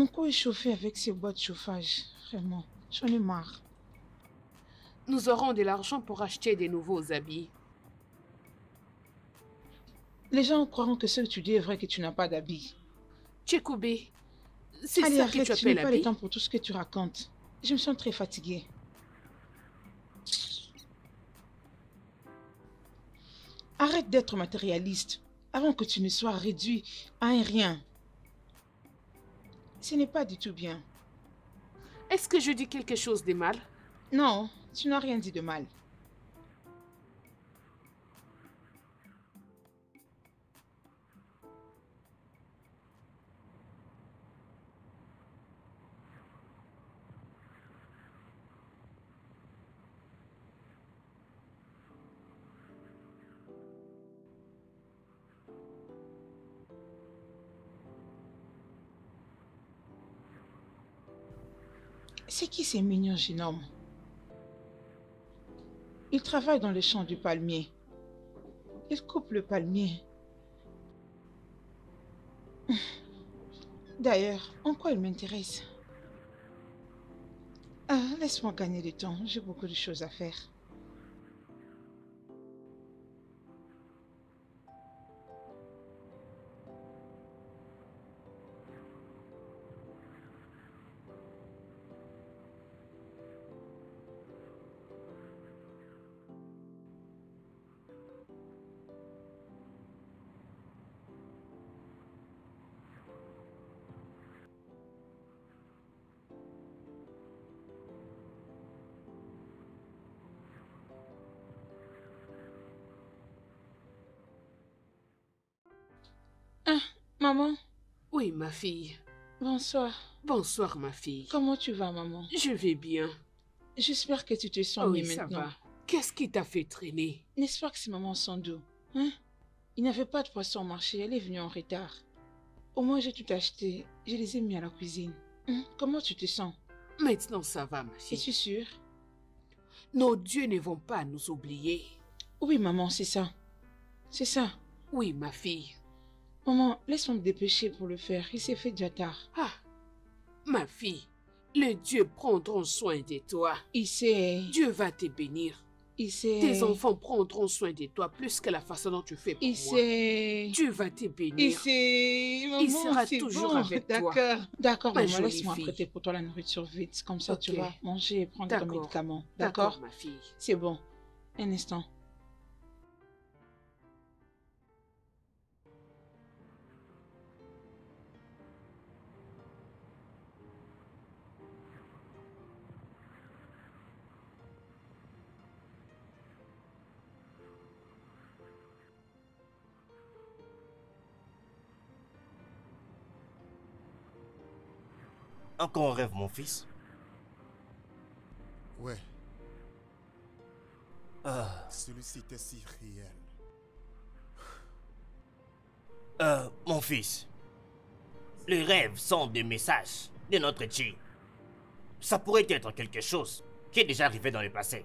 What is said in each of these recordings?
Mon cou est chauffé avec ces boîtes de chauffage. Vraiment, j'en ai marre. Nous aurons de l'argent pour acheter des nouveaux habits. Les gens croiront que ce que tu dis est vrai, que tu n'as pas d'habits. Tchekoubé, c'est Allez, ça que arrête, tu je n'ai appelles pas le habit? temps pour tout ce que tu racontes. Je me sens très fatiguée. Arrête d'être matérialiste avant que tu ne sois réduit à un rien. Ce n'est pas du tout bien. Est-ce que je dis quelque chose de mal? Non, tu n'as rien dit de mal. C'est qui ces mignons jeunes hommes? Ils travaillent dans les champs du palmier. Ils coupent le palmier. D'ailleurs, en quoi ils m'intéressent? Ah, laisse-moi gagner du temps, j'ai beaucoup de choses à faire. Ah, maman, Oui, ma fille. bonsoir. Bonsoir, ma fille. Comment tu vas, maman? Je vais bien. J'espère que tu te sens Oui, mieux ça maintenant. va. Qu'est-ce qui t'a fait traîner? N'est-ce pas que c'est maman sans dos? Hein? Il n'y avait pas de poisson au marché, elle est venue en retard. Au moins, j'ai tout acheté. Je les ai mis à la cuisine. Comment tu te sens? Maintenant, ça va, ma fille. Es-tu sûre? Nos dieux ne vont pas nous oublier. Oui, maman, c'est ça. C'est ça. Oui, ma fille. Maman, laisse-moi me dépêcher pour le faire. Il s'est fait déjà tard. Ah, ma fille, les dieux prendront soin de toi. Il sait... Dieu va te bénir. Il sait... Tes enfants prendront soin de toi plus que la façon dont tu fais pour Il moi. sait... Dieu va te bénir. Il sait... Maman, Il sera c'est toujours bon. avec toi. D'accord. D'accord, Ma maman, jolie laisse-moi fille. prêter pour toi la nourriture vite. Comme ça, tu Ok. vas manger et prendre ton D'accord. médicament. D'accord, D'accord? ma fille. C'est bon. Un instant. Encore un rêve, mon fils? Ouais, Ah, celui-ci était si réel. mon fils. Les rêves sont des messages de notre Chi. Ça pourrait être quelque chose qui est déjà arrivé dans le passé.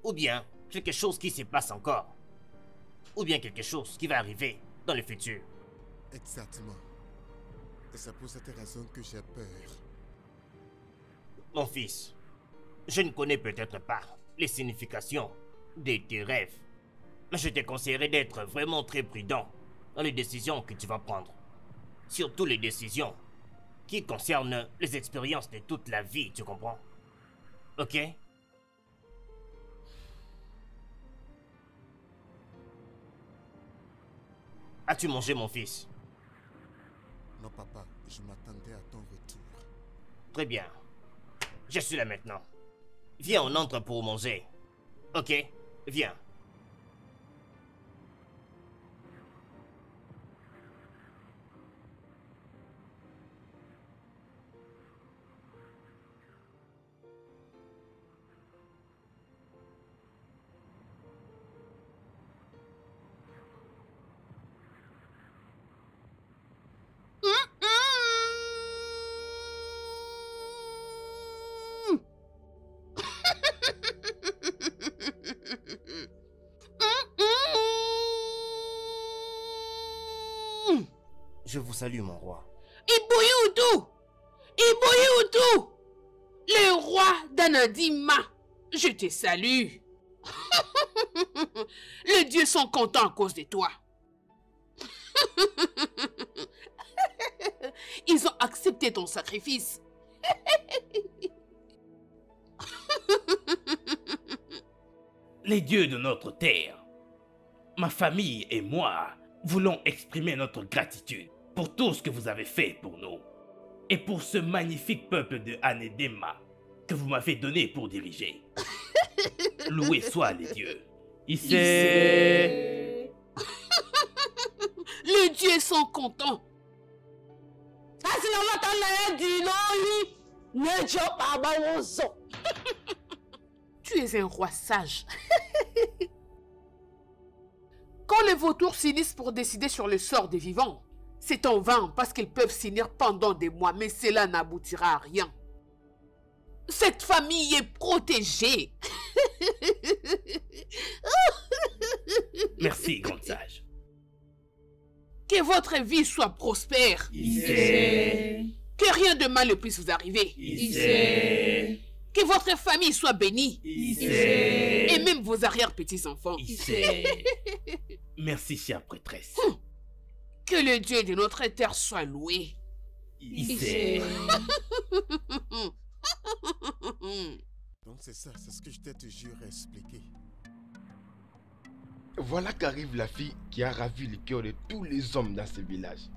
Ou bien quelque chose qui se passe encore. Ou bien quelque chose qui va arriver dans le futur. Exactement. Et c'est pour cette raison que j'ai peur. Mon fils, je ne connais peut-être pas les significations de tes rêves. Mais je te conseillerais d'être vraiment très prudent dans les décisions que tu vas prendre. Surtout les décisions qui concernent les expériences de toute la vie, tu comprends? Ok? As-tu mangé, mon fils? Non, papa, je m'attendais à ton retour. Très bien. Je suis là maintenant. Viens, on entre pour manger. Ok? Viens. Je vous salue, mon roi. Ibu! Anadima, je te salue. Les dieux sont contents à cause de toi. Ils ont accepté ton sacrifice. Les dieux de notre terre, ma famille et moi voulons exprimer notre gratitude pour tout ce que vous avez fait pour nous et pour ce magnifique peuple de Anedema que vous m'avez donné pour diriger. Loués soient les dieux. Les dieux sont contents. Tu es un roi sage. Quand les vautours s'unissent pour décider sur le sort des vivants, c'est en vain parce qu'ils peuvent s'unir pendant des mois, mais cela n'aboutira à rien. Cette famille est protégée. Merci, grande sage. Que votre vie soit prospère. Que rien de mal ne puisse vous arriver. Que votre famille soit bénie. Et même vos arrière-petits-enfants. Merci, chère prêtresse. Que le Dieu de notre terre soit loué. Donc c'est ça, c'est ce que je t'ai toujours expliqué. Voilà qu'arrive la fille qui a ravi le cœur de tous les hommes dans ce village.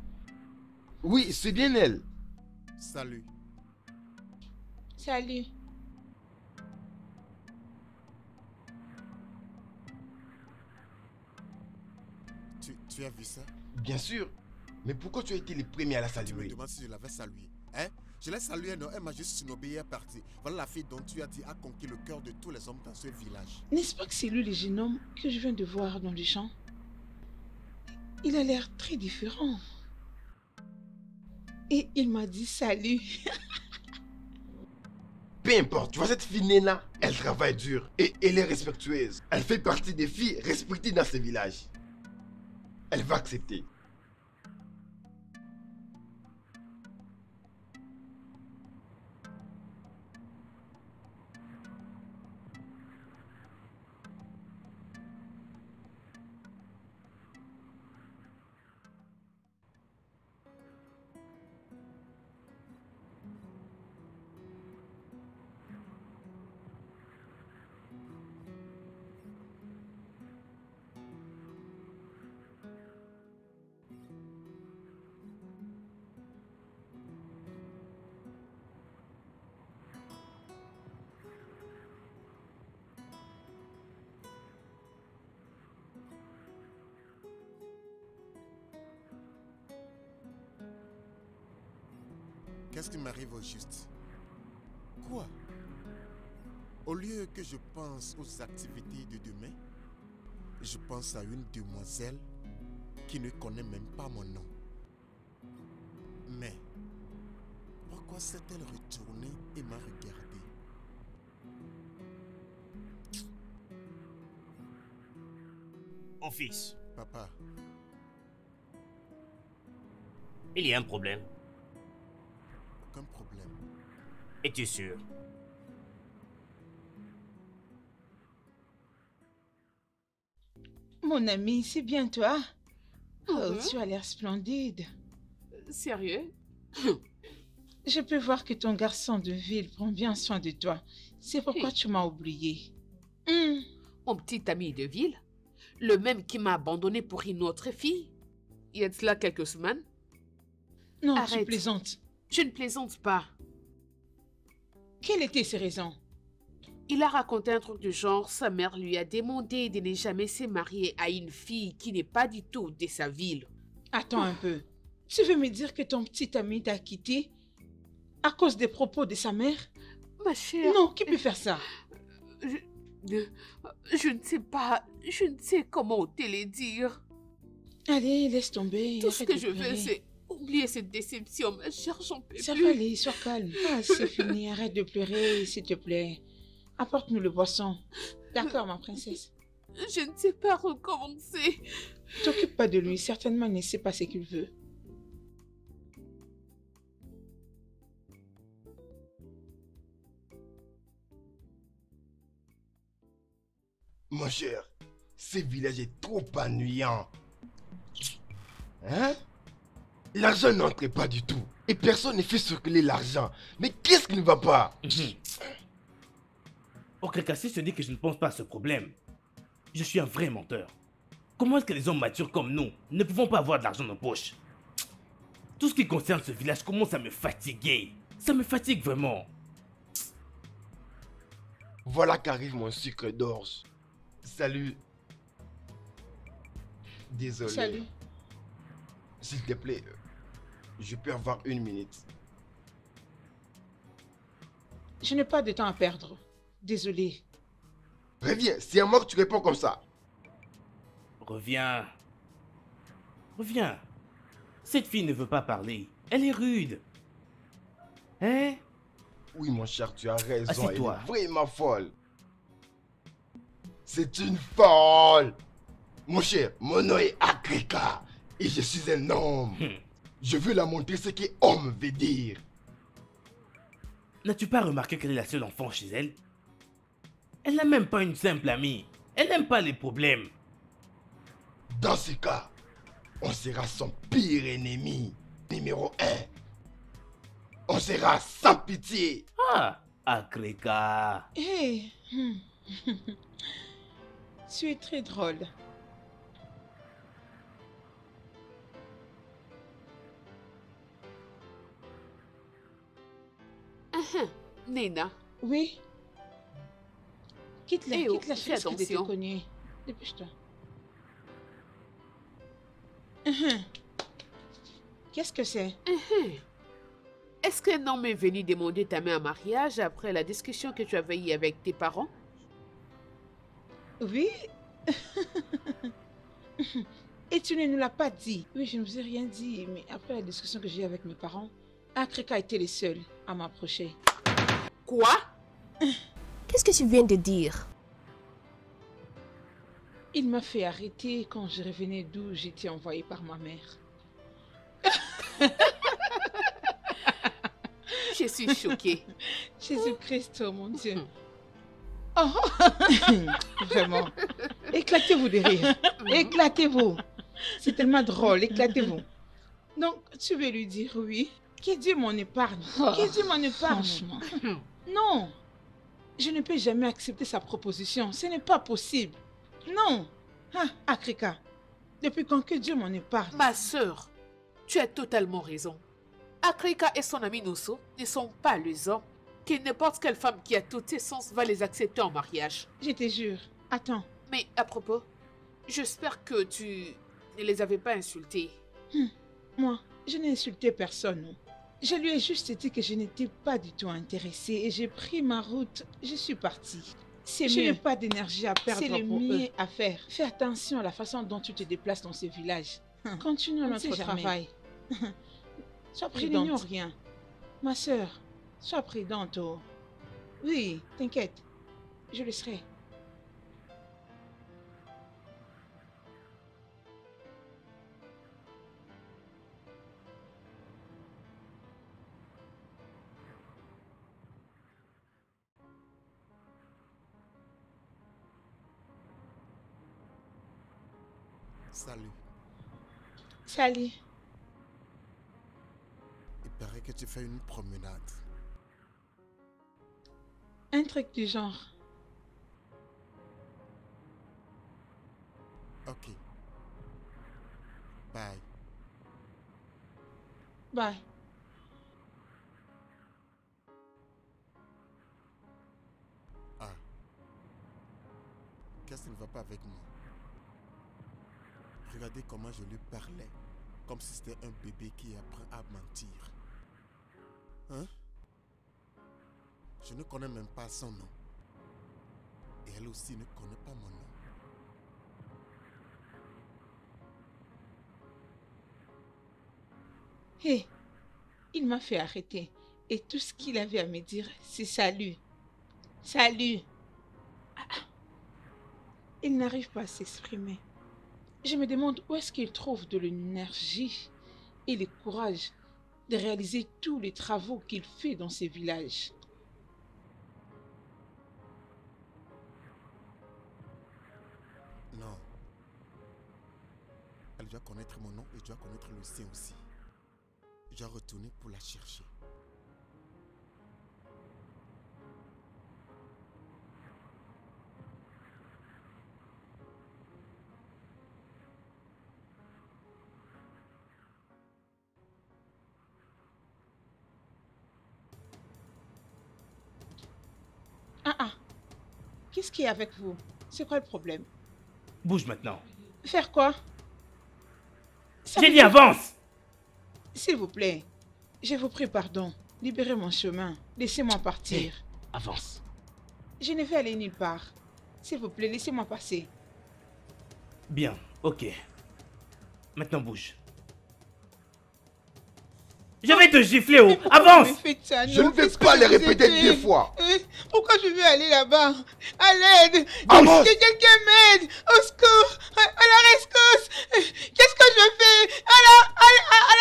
Oui, c'est bien elle. Salut. Salut. Tu as vu ça? Bien sûr. Mais pourquoi tu as été le premier à la Tu me saluer? demandes si je l'avais salué. Hein? Je l'ai salué, non, elle m'a juste snobé et est partie. Voilà la fille dont tu as dit a conquis le cœur de tous les hommes dans ce village. N'est-ce pas que c'est lui le jeune homme que je viens de voir dans le champ? Il a l'air très différent. Et il m'a dit salut. Peu importe, tu vois cette fille Nena, elle travaille dur et elle est respectueuse. Elle fait partie des filles respectées dans ce village. Elle va accepter. Qu'est-ce qui m'arrive au juste? Quoi? Au lieu que je pense aux activités de demain, je pense à une demoiselle qui ne connaît même pas mon nom. Mais pourquoi s'est-elle retournée et m'a regardé? Mon fils, Papa, il y a un problème. aucun problème. Es-tu sûr? Mon ami, c'est bien toi? Oh, Mhm. tu as l'air splendide. Sérieux? Je peux voir que ton garçon de ville prend bien soin de toi. C'est pourquoi tu m'as oublié. Mon petit ami de ville, le même qui m'a abandonné pour une autre fille. Il y a de cela quelques semaines. Non, tu Arrête. plaisantes. Je ne plaisante pas. Quelles étaient ces raisons? Il a raconté un truc du genre, sa mère lui a demandé de ne jamais se marier à une fille qui n'est pas du tout de sa ville. Attends un peu. Tu veux me dire que ton petit ami t'a quitté à cause des propos de sa mère? Ma chère, Non, qui peut faire ça? je ne sais pas, je ne sais comment te le dire. Allez, laisse tomber. Tout ce arrête que de je veux, pleurer. c'est oublier cette déception. Ma chère, j'en peux Ça plus. va aller, sois calme. Ah, c'est fini, arrête de pleurer, s'il te plaît. Apporte-nous le boisson. D'accord, ma princesse. Je ne sais pas recommencer. T'occupe pas de lui, certainement il ne sait pas ce qu'il veut. Mon cher, ce village est trop ennuyant. Hein? L'argent n'entre pas du tout. Et personne ne fait circuler l'argent. Mais qu'est-ce qui ne va pas? Okrika, si je dis que je ne pense pas à ce problème, je suis un vrai menteur. Comment est-ce que les hommes matures comme nous ne pouvons pas avoir de l'argent dans nos poches? Tout ce qui concerne ce village commence à me fatiguer. Ça me fatigue vraiment. Voilà qu'arrive mon sucre d'orge. Salut. Désolé. Salut. S'il te plaît, je peux avoir 1 minute. Je n'ai pas de temps à perdre. Désolé. Reviens, c'est à moi que tu réponds comme ça. Reviens. Reviens. Cette fille ne veut pas parler. Elle est rude. Hein? Oui, mon cher, tu as raison. Elle Assieds-toi. est vraiment folle. C'est une folle. Mon cher, mon nom est Akrika. Et je suis un homme. Je veux la montrer ce qu'homme veut dire. N'as-tu pas remarqué qu'elle est la seule enfant chez elle? Elle n'a même pas une simple amie. Elle n'aime pas les problèmes. Dans ce cas, on sera son pire ennemi. Numéro 1. On sera sans pitié. Ah, Akrika. Hé. Tu es très drôle. Nena, Oui. Quitte-la, Eh oh, quitte-la, fais risque de te attention. cogner. Dépêche-toi. Qu'est-ce que c'est? est-ce qu'un homme est venu demander ta main en mariage après la discussion que tu avais eue avec tes parents? Oui. Et tu ne nous l'as pas dit. Oui, je ne vous ai rien dit, mais après la discussion que j'ai eue avec mes parents, Akrika était le seul à m'approcher. Quoi? Qu'est-ce que tu viens de dire? Il m'a fait arrêter quand je revenais d'où j'étais envoyée par ma mère. Je suis choquée. Jésus-Christ, oh mon Dieu. Oh. Vraiment. Éclatez-vous de rire. Éclatez-vous. C'est tellement drôle. Éclatez-vous. Donc, tu veux lui dire oui? Que Dieu m'en épargne. Que Dieu m'en épargne. Franchement. Non. Je ne peux jamais accepter sa proposition. Ce n'est pas possible. Non. Ah, Akrika. Depuis quand que Dieu m'en épargne? Ma sœur, tu as totalement raison. Akrika et son ami Nosso ne sont pas les hommes que n'importe quelle femme qui a tout tes sens va les accepter en mariage. Je te jure. Attends. Mais à propos, j'espère que tu ne les avais pas insultés. Moi, je n'ai insulté personne. Je lui ai juste dit que je n'étais pas du tout intéressée et j'ai pris ma route. Je suis partie. Je n'ai pas d'énergie à perdre. C'est le mieux à faire. Fais attention à la façon dont tu te déplaces dans ce village. Continue notre travail. Sois prudente. Je n'ignore rien. Ma sœur, sois prudente. Oh. Oui, t'inquiète. Je le serai. Salut. Salut. Il paraît que tu fais une promenade. Un truc du genre. Ok. Bye. Bye. Ah. Qu'est-ce qui ne va pas avec moi? Regardez comment je lui parlais. Comme si c'était un bébé qui apprend à mentir. Hein? Je ne connais même pas son nom. Et elle aussi ne connaît pas mon nom. Hé, il m'a fait arrêter. Et tout ce qu'il avait à me dire, c'est salut. Salut. Il n'arrive pas à s'exprimer. Je me demande où est-ce qu'il trouve de l'énergie et le courage de réaliser tous les travaux qu'il fait dans ces villages. doit connaître mon nom et je dois connaître le sien aussi. Je dois retourner pour la chercher. Qu'est-ce qui est avec vous? C'est quoi le problème? Bouge maintenant. Faire quoi? J'ai dit avance! S'il vous plaît, je vous prie pardon. Libérez mon chemin. Laissez-moi partir. Hey, avance. Je ne vais aller nulle part. S'il vous plaît, laissez-moi passer. Bien, ok. Maintenant bouge. Je vais te gifler, oh! Avance! Je ne vais pas les répéter 2 fois. Pourquoi je veux aller là-bas? À l'aide! Avance! Que quelqu'un m'aide! Au secours! À la rescousse! Qu'est-ce que je fais? À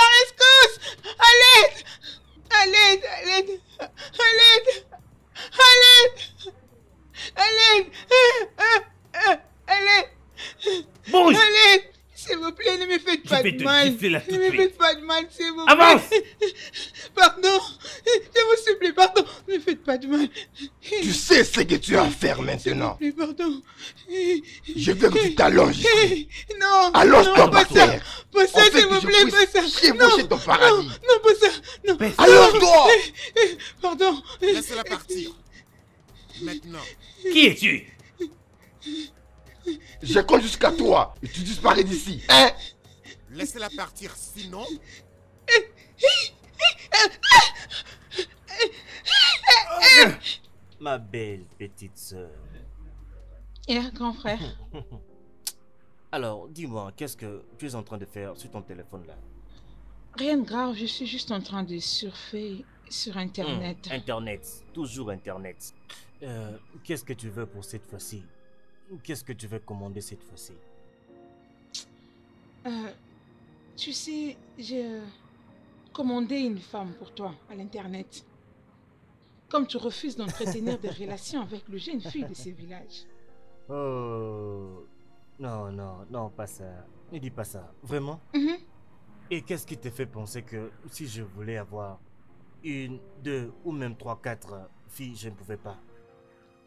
la rescousse! À l'aide! À l'aide! À l'aide! À l'aide! À l'aide! À l'aide! À l'aide! Bouge! À l'aide! S'il vous plaît, ne me faites pas de mal. Ne me faites pas de mal, s'il vous plaît. Avance! Pardon. Je vous supplie, pardon. Ne me faites pas de mal. Tu sais ce que tu as à faire maintenant. S'il vous plaît, pardon. Je veux que tu t'allonges ici. Non. Allonge-toi par terre. Pas ça, s'il vous plaît, pas ça. Chevaucher ton paradis. Non, pas ça. Non. Allonge-toi. Pardon. Laisse-la partir. Maintenant. Qui es-tu? Je compte jusqu'à 3 et tu disparais d'ici. Hein? Laissez-la partir, sinon... Ma belle petite sœur. Et un grand frère. Alors, dis-moi, qu'est-ce que tu es en train de faire sur ton téléphone là? Rien de grave, je suis juste en train de surfer sur Internet. Internet, toujours Internet. Qu'est-ce que tu veux pour cette fois-ci? Qu'est-ce que tu veux commander cette fois-ci? Tu sais, j'ai commandé une femme pour toi à l'Internet. Comme tu refuses d'entretenir des relations avec le jeune fille de ce village. Oh, non, non, non, pas ça. Ne dis pas ça. Vraiment? Et qu'est-ce qui te fait penser que si je voulais avoir 1, 2 ou même 3, 4 filles, je ne pouvais pas?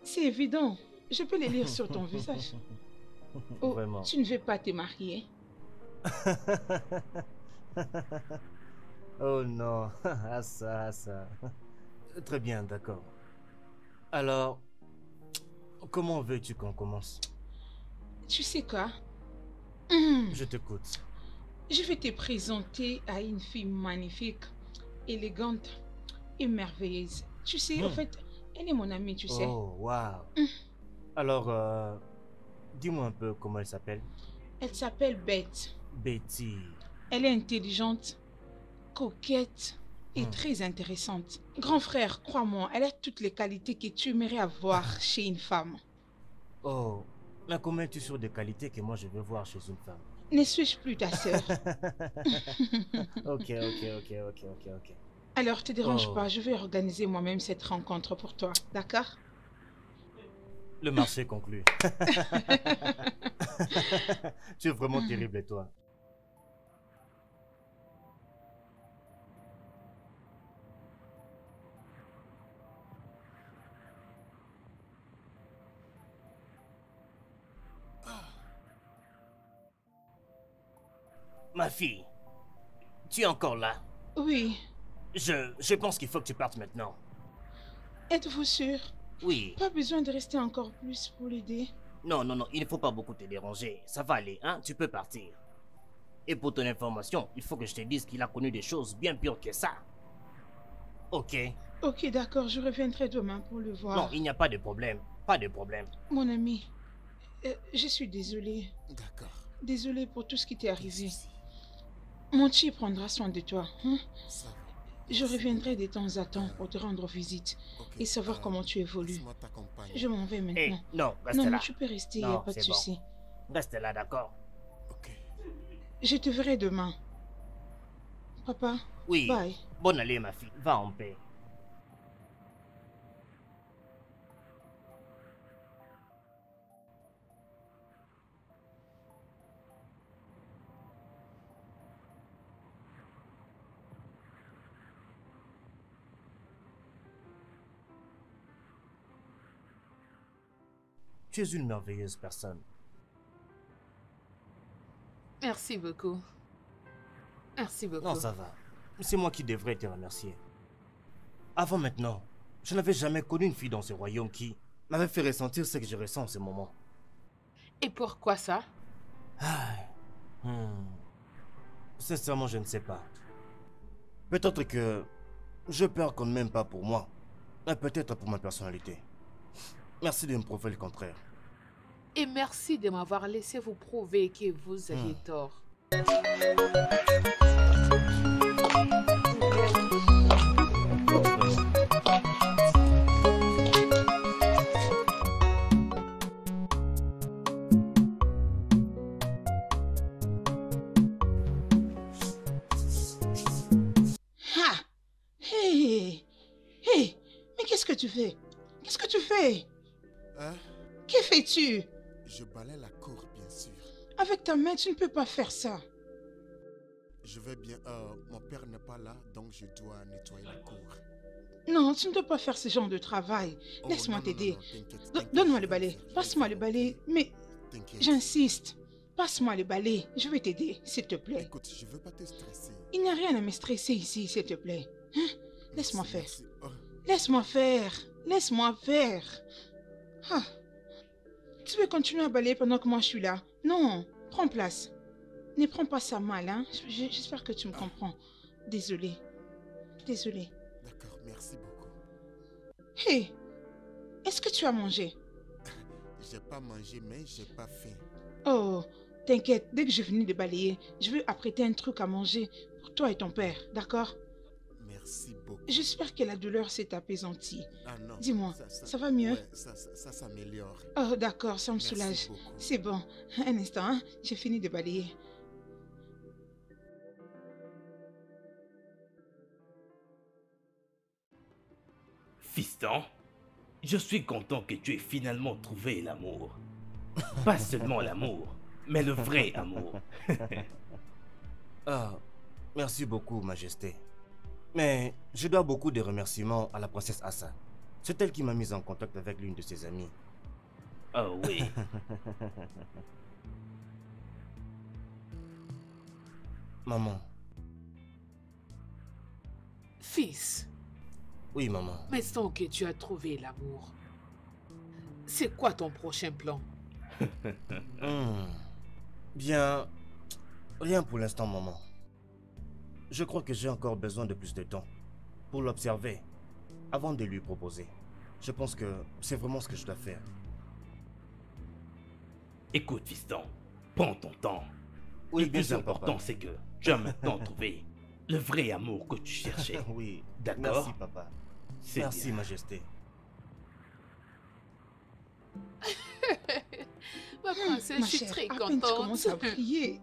C'est évident. Je peux les lire sur ton visage. Oh, vraiment? Tu ne veux pas te marier? Oh non, ça. Très bien, d'accord. Alors, comment veux-tu qu'on commence? Tu sais quoi? Je t'écoute. Je vais te présenter à une fille magnifique, élégante et merveilleuse. Tu sais, en fait, elle est mon amie, tu sais. Oh, waouh. Alors, dis-moi un peu comment elle s'appelle. Elle s'appelle Beth. Betty. Elle est intelligente, coquette et très intéressante. Grand frère, crois-moi, elle a toutes les qualités que tu aimerais avoir chez une femme. Oh, mais comment es-tu sûr des qualités que moi je veux voir chez une femme? Ne suis-je plus ta sœur? Ok. Alors, te dérange pas, je vais organiser moi-même cette rencontre pour toi, d'accord? Le marché conclu. Tu es vraiment terrible, et toi. Ma fille, tu es encore là? Oui. Je pense qu'il faut que tu partes maintenant. Êtes-vous sûr? Oui. Pas besoin de rester encore plus pour l'aider. Non, il ne faut pas beaucoup te déranger. Ça va aller, hein? Tu peux partir. Et pour ton information, il faut que je te dise qu'il a connu des choses bien pires que ça. Ok. Ok, d'accord, je reviendrai demain pour le voir. Non, il n'y a pas de problème. Pas de problème. Mon ami, je suis désolée. D'accord. Désolée pour tout ce qui t'est arrivé. Mon chi prendra soin de toi. Hein? Ça va. Je reviendrai de temps à temps pour te rendre visite et savoir comment tu évolues. Je m'en vais maintenant. Hey, non, reste là. Non, mais tu peux rester, il n'y a pas de souci. Bon. Reste là, d'accord? Ok. Je te verrai demain. Papa, oui. Bye. Bonne allée, ma fille. Va en paix. Tu es une merveilleuse personne. Merci beaucoup. Merci beaucoup. Non, ça va. C'est moi qui devrais te remercier. Avant maintenant, je n'avais jamais connu une fille dans ce royaume qui m'avait fait ressentir ce que je ressens en ce moment. Et pourquoi ça? Sincèrement, je ne sais pas. Peut-être que je peur qu'on ne m'aime pas pour moi, mais peut-être pour ma personnalité. Merci de me prouver le contraire. Et merci de m'avoir laissé vous prouver que vous aviez tort. Mais qu'est-ce que tu fais? Qu'est-ce que tu fais? Hein? Que fais-tu? Je balaie la cour, bien sûr. Avec ta main, tu ne peux pas faire ça. Je vais bien... mon père n'est pas là, donc je dois nettoyer la cour. Non, tu ne dois pas faire ce genre de travail. Oh, Laisse-moi non, t'aider. non, t'inquiète, Donne-moi je le vais balai. faire, Passe-moi le balai. Mais T'inquiète. j'insiste. Passe-moi le balai. Je vais t'aider, s'il te plaît. Écoute, je veux pas te stresser. Il n'y a rien à me stresser ici, s'il te plaît. Hein? Laisse-moi faire. Merci. Oh, Laisse-moi faire. Laisse-moi faire. Ah. Tu veux continuer à balayer pendant que moi je suis là? Non. Prends place. Ne prends pas ça mal, hein. J'espère que tu me comprends. Désolée. Désolée. d'accord, merci beaucoup. Hé, est-ce que tu as mangé? J'ai pas mangé, mais j'ai pas faim. Oh, t'inquiète, dès que je finis de balayer, je vais apprêter un truc à manger pour toi et ton père, d'accord? Merci beaucoup. J'espère que la douleur s'est apaisantie. Ah non. Dis-moi, ça va mieux? Ouais, ça s'améliore. Oh, d'accord, ça me Merci soulage. beaucoup. C'est bon. Un instant, hein? J'ai fini de balayer. Fiston, je suis content que tu aies finalement trouvé l'amour. Pas seulement l'amour, mais le vrai amour. Ah, merci beaucoup, Majesté. Mais je dois beaucoup de remerciements à la princesse Assa. C'est elle qui m'a mis en contact avec l'une de ses amies. Oh oui. Maman. Fils, Oui, maman. maintenant que tu as trouvé l'amour, c'est quoi ton prochain plan? Bien, rien pour l'instant, maman. Je crois que j'ai encore besoin de plus de temps pour l'observer avant de lui proposer. Je pense que c'est vraiment ce que je dois faire. Écoute, fiston, prends ton temps. Oui, Le bien plus sûr, important, papa. c'est que tu as maintenant trouvé le vrai amour que tu cherchais. Oui, D'accord. merci, papa. C'est Merci, bien. Majesté. Ma princesse, Ma je suis chère, très à peine tu contente. commences à prier.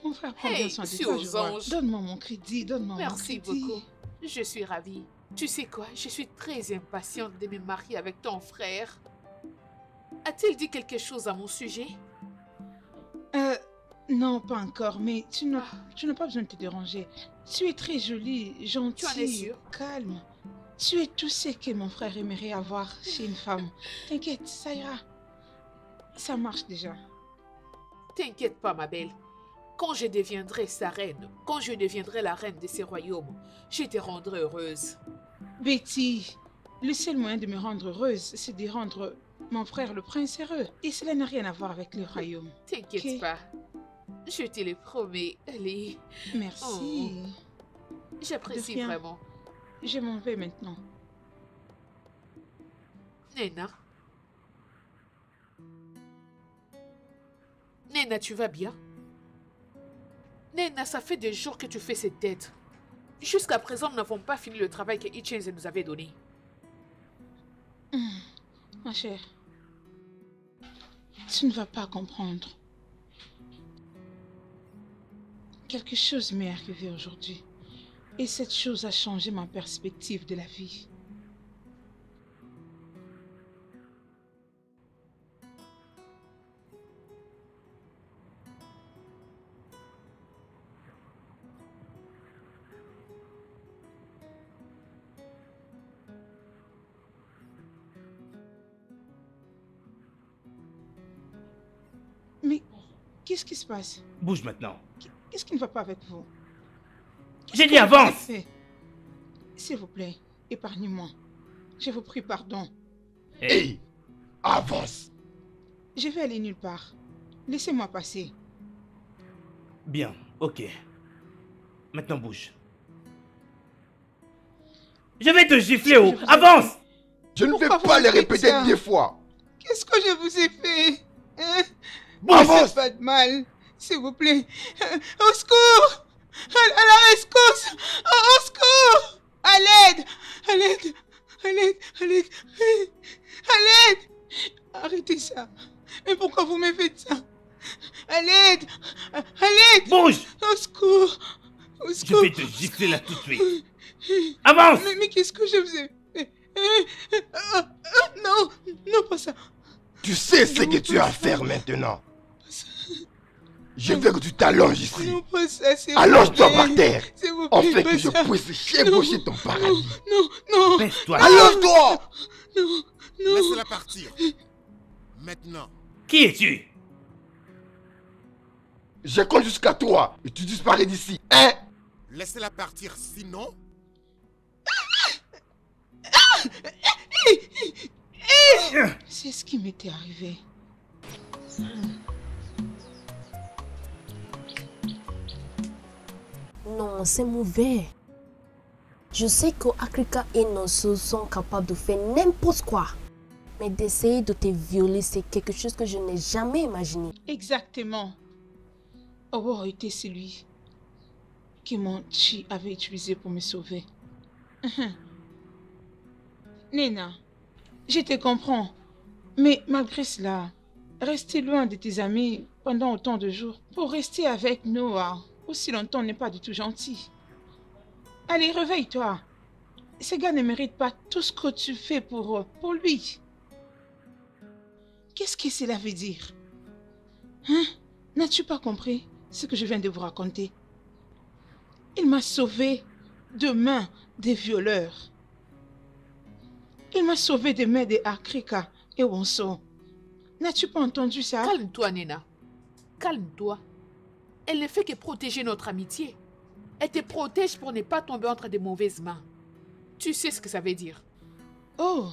Mon frère prend bien Hey, soin de suis toi, aux je vois. anges. Donne-moi mon crédit, donne-moi mon Merci crédit. beaucoup. Je suis ravie. Tu sais quoi, je suis très impatiente de me marier avec ton frère. A-t-il dit quelque chose à mon sujet? Non, pas encore, mais tu n'as pas besoin de te déranger. Tu es très jolie, gentille, Tu en es sûre? calme. Tu es tout ce que mon frère aimerait avoir chez une femme. T'inquiète, ça ira. Ça marche déjà. T'inquiète pas, ma belle. Quand je deviendrai sa reine, quand je deviendrai la reine de ces royaumes, je te rendrai heureuse. Betty, le seul moyen de me rendre heureuse, c'est de rendre mon frère le prince heureux. Et cela n'a rien à voir avec le royaume. T'inquiète Ok. pas. Je te le promets, allez. Merci. J'apprécie De rien. vraiment. Je m'en vais maintenant. Nena. Nena, tu vas bien? Nena, ça fait des jours que tu fais cette tête. Jusqu'à présent, nous n'avons pas fini le travail que Hitchens nous avait donné. Ma chère, tu ne vas pas comprendre. Quelque chose m'est arrivé aujourd'hui. Et cette chose a changé ma perspective de la vie. Qu'est-ce qui se passe? Bouge maintenant. Qu'est-ce qui ne va pas avec vous? J'ai dit avance! S'il vous plaît, épargnez-moi. Je vous prie pardon. Hey, avance! Je vais aller nulle part. Laissez-moi passer. Bien, ok. Maintenant bouge. Je vais te gifler, oh! Avance! Je ne vais pas le répéter 10 fois. Qu'est-ce que je vous ai fait? Hein? Avance! Pas de mal, s'il vous plaît. Au secours! À la rescousse! Au secours! À l'aide! À l'aide! À l'aide! À l'aide! À l'aide! Arrêtez ça! Mais pourquoi vous me faites ça? À l'aide! À l'aide! Bouge! Au secours! Au Je secours! vais te gifler là tout de suite. Avance! Mais qu'est-ce que je vous ai fait? Non! Non, pas ça! Tu sais ce que tu as à faire maintenant. Je veux que tu t'allonges ici. Non, pas ça, c'est Allonge-toi par terre. S'il vous plaît, Afin pas que je ça. puisse chevaucher ton paradis. Non! Baisse-toi. Allonge-toi! Non! Laissez-la partir. Maintenant. Qui es-tu? Je compte jusqu'à 3 et tu disparais d'ici. 1. Laissez-la partir, sinon... C'est ce qui m'était arrivé. Non, c'est mauvais. Je sais qu'Akrika et Nosso sont capables de faire n'importe quoi. Mais d'essayer de te violer, c'est quelque chose que je n'ai jamais imaginé. Exactement. Owo était celui que mon chi avait utilisé pour me sauver. Nena, je te comprends. Mais malgré cela, rester loin de tes amis pendant autant de jours pour rester avec Noah aussi longtemps n'est pas du tout gentil. Allez, réveille-toi. Ce gars ne mérite pas tout ce que tu fais pour lui. Qu'est-ce que cela veut dire? Hein? N'as-tu pas compris ce que je viens de vous raconter? Il m'a sauvé de mains des violeurs. Il m'a sauvé des mains de Akrika et Wonso. N'as-tu pas entendu ça? Calme-toi, Nena. Calme-toi. Elle ne fait que protéger notre amitié. Elle te protège pour ne pas tomber entre de mauvaises mains. Tu sais ce que ça veut dire. Oh,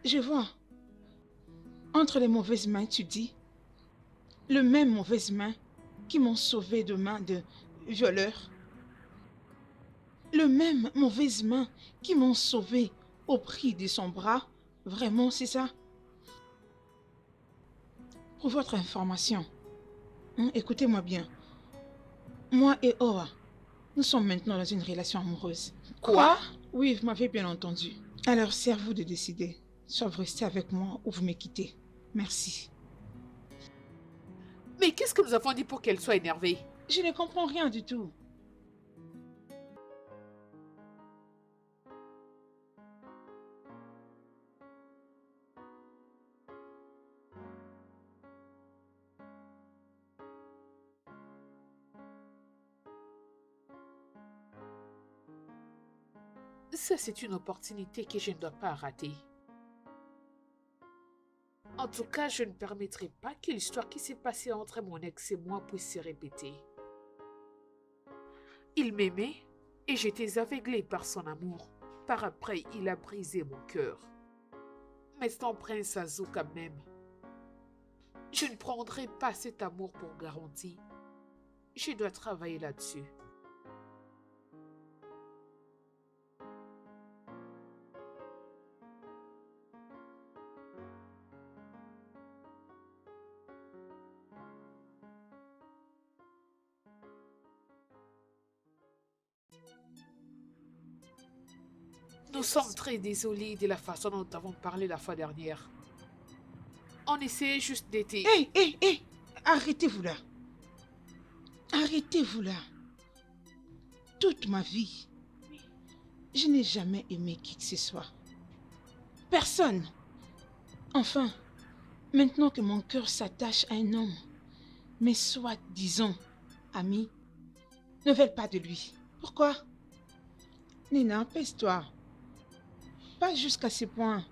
je vois. Entre les mauvaises mains, tu dis. Le même mauvaises mains qui m'ont sauvé de mains de violeurs. Le même mauvaises mains qui m'ont sauvé au prix de son bras. Vraiment, c'est ça? Pour votre information, écoutez-moi bien. Moi et Oa, nous sommes maintenant dans une relation amoureuse. Quoi? Oui, vous m'avez bien entendu. Alors, c'est à vous de décider. Soit vous restez avec moi ou vous me quittez. Merci. Mais qu'est-ce que nous avons dit pour qu'elle soit énervée? Je ne comprends rien du tout. Ça, c'est une opportunité que je ne dois pas rater. En tout cas, je ne permettrai pas que l'histoire qui s'est passée entre mon ex et moi puisse se répéter. Il m'aimait et j'étais aveuglée par son amour. Par après, il a brisé mon cœur. Maintenant, Prince Azuka m'aime. Je ne prendrai pas cet amour pour garantie. Je dois travailler là-dessus. Nous sommes très désolés de la façon dont nous avons parlé la fois dernière. On essayait juste d'être... Hé, arrêtez-vous là. Arrêtez-vous là. Toute ma vie, je n'ai jamais aimé qui que ce soit. Personne. Enfin, maintenant que mon cœur s'attache à un homme, mes soi-disant amis ne veulent pas de lui. Pourquoi? Nina, apaise-toi. Pas jusqu'à ce point.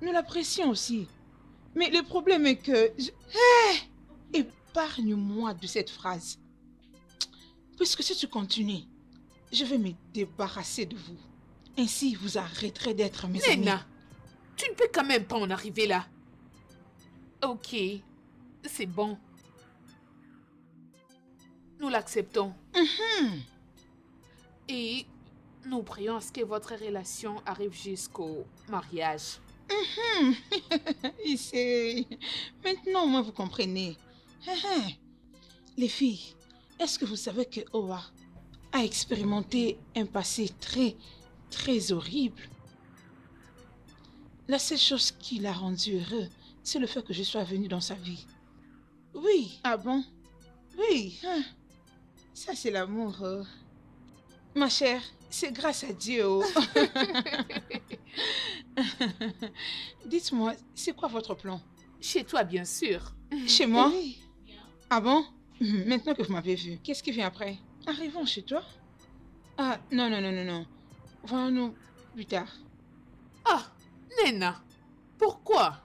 Nous l'apprécions aussi. Mais le problème est que... Et épargne-moi de cette phrase. Puisque si tu continues, je vais me débarrasser de vous. Ainsi, vous arrêterez d'être mes amis. Nena, tu ne peux quand même pas en arriver là. Ok, c'est bon. Nous l'acceptons. Et nous prions à ce que votre relation arrive jusqu'au mariage. Maintenant, moi, vous comprenez. Les filles, est-ce que vous savez que Owa a expérimenté un passé très horrible? La seule chose qui l'a rendu heureux, c'est le fait que je sois venue dans sa vie. Oui. Ah bon? Oui. Ça, c'est l'amour. Ma chère, c'est grâce à Dieu. Dites-moi, c'est quoi votre plan? Chez toi, bien sûr. Chez moi? Oui. Ah bon? Maintenant que vous m'avez vu, qu'est-ce qui vient après? Arrivons chez toi? Ah, non. Voyons-nous plus tard. Ah, Nena, pourquoi?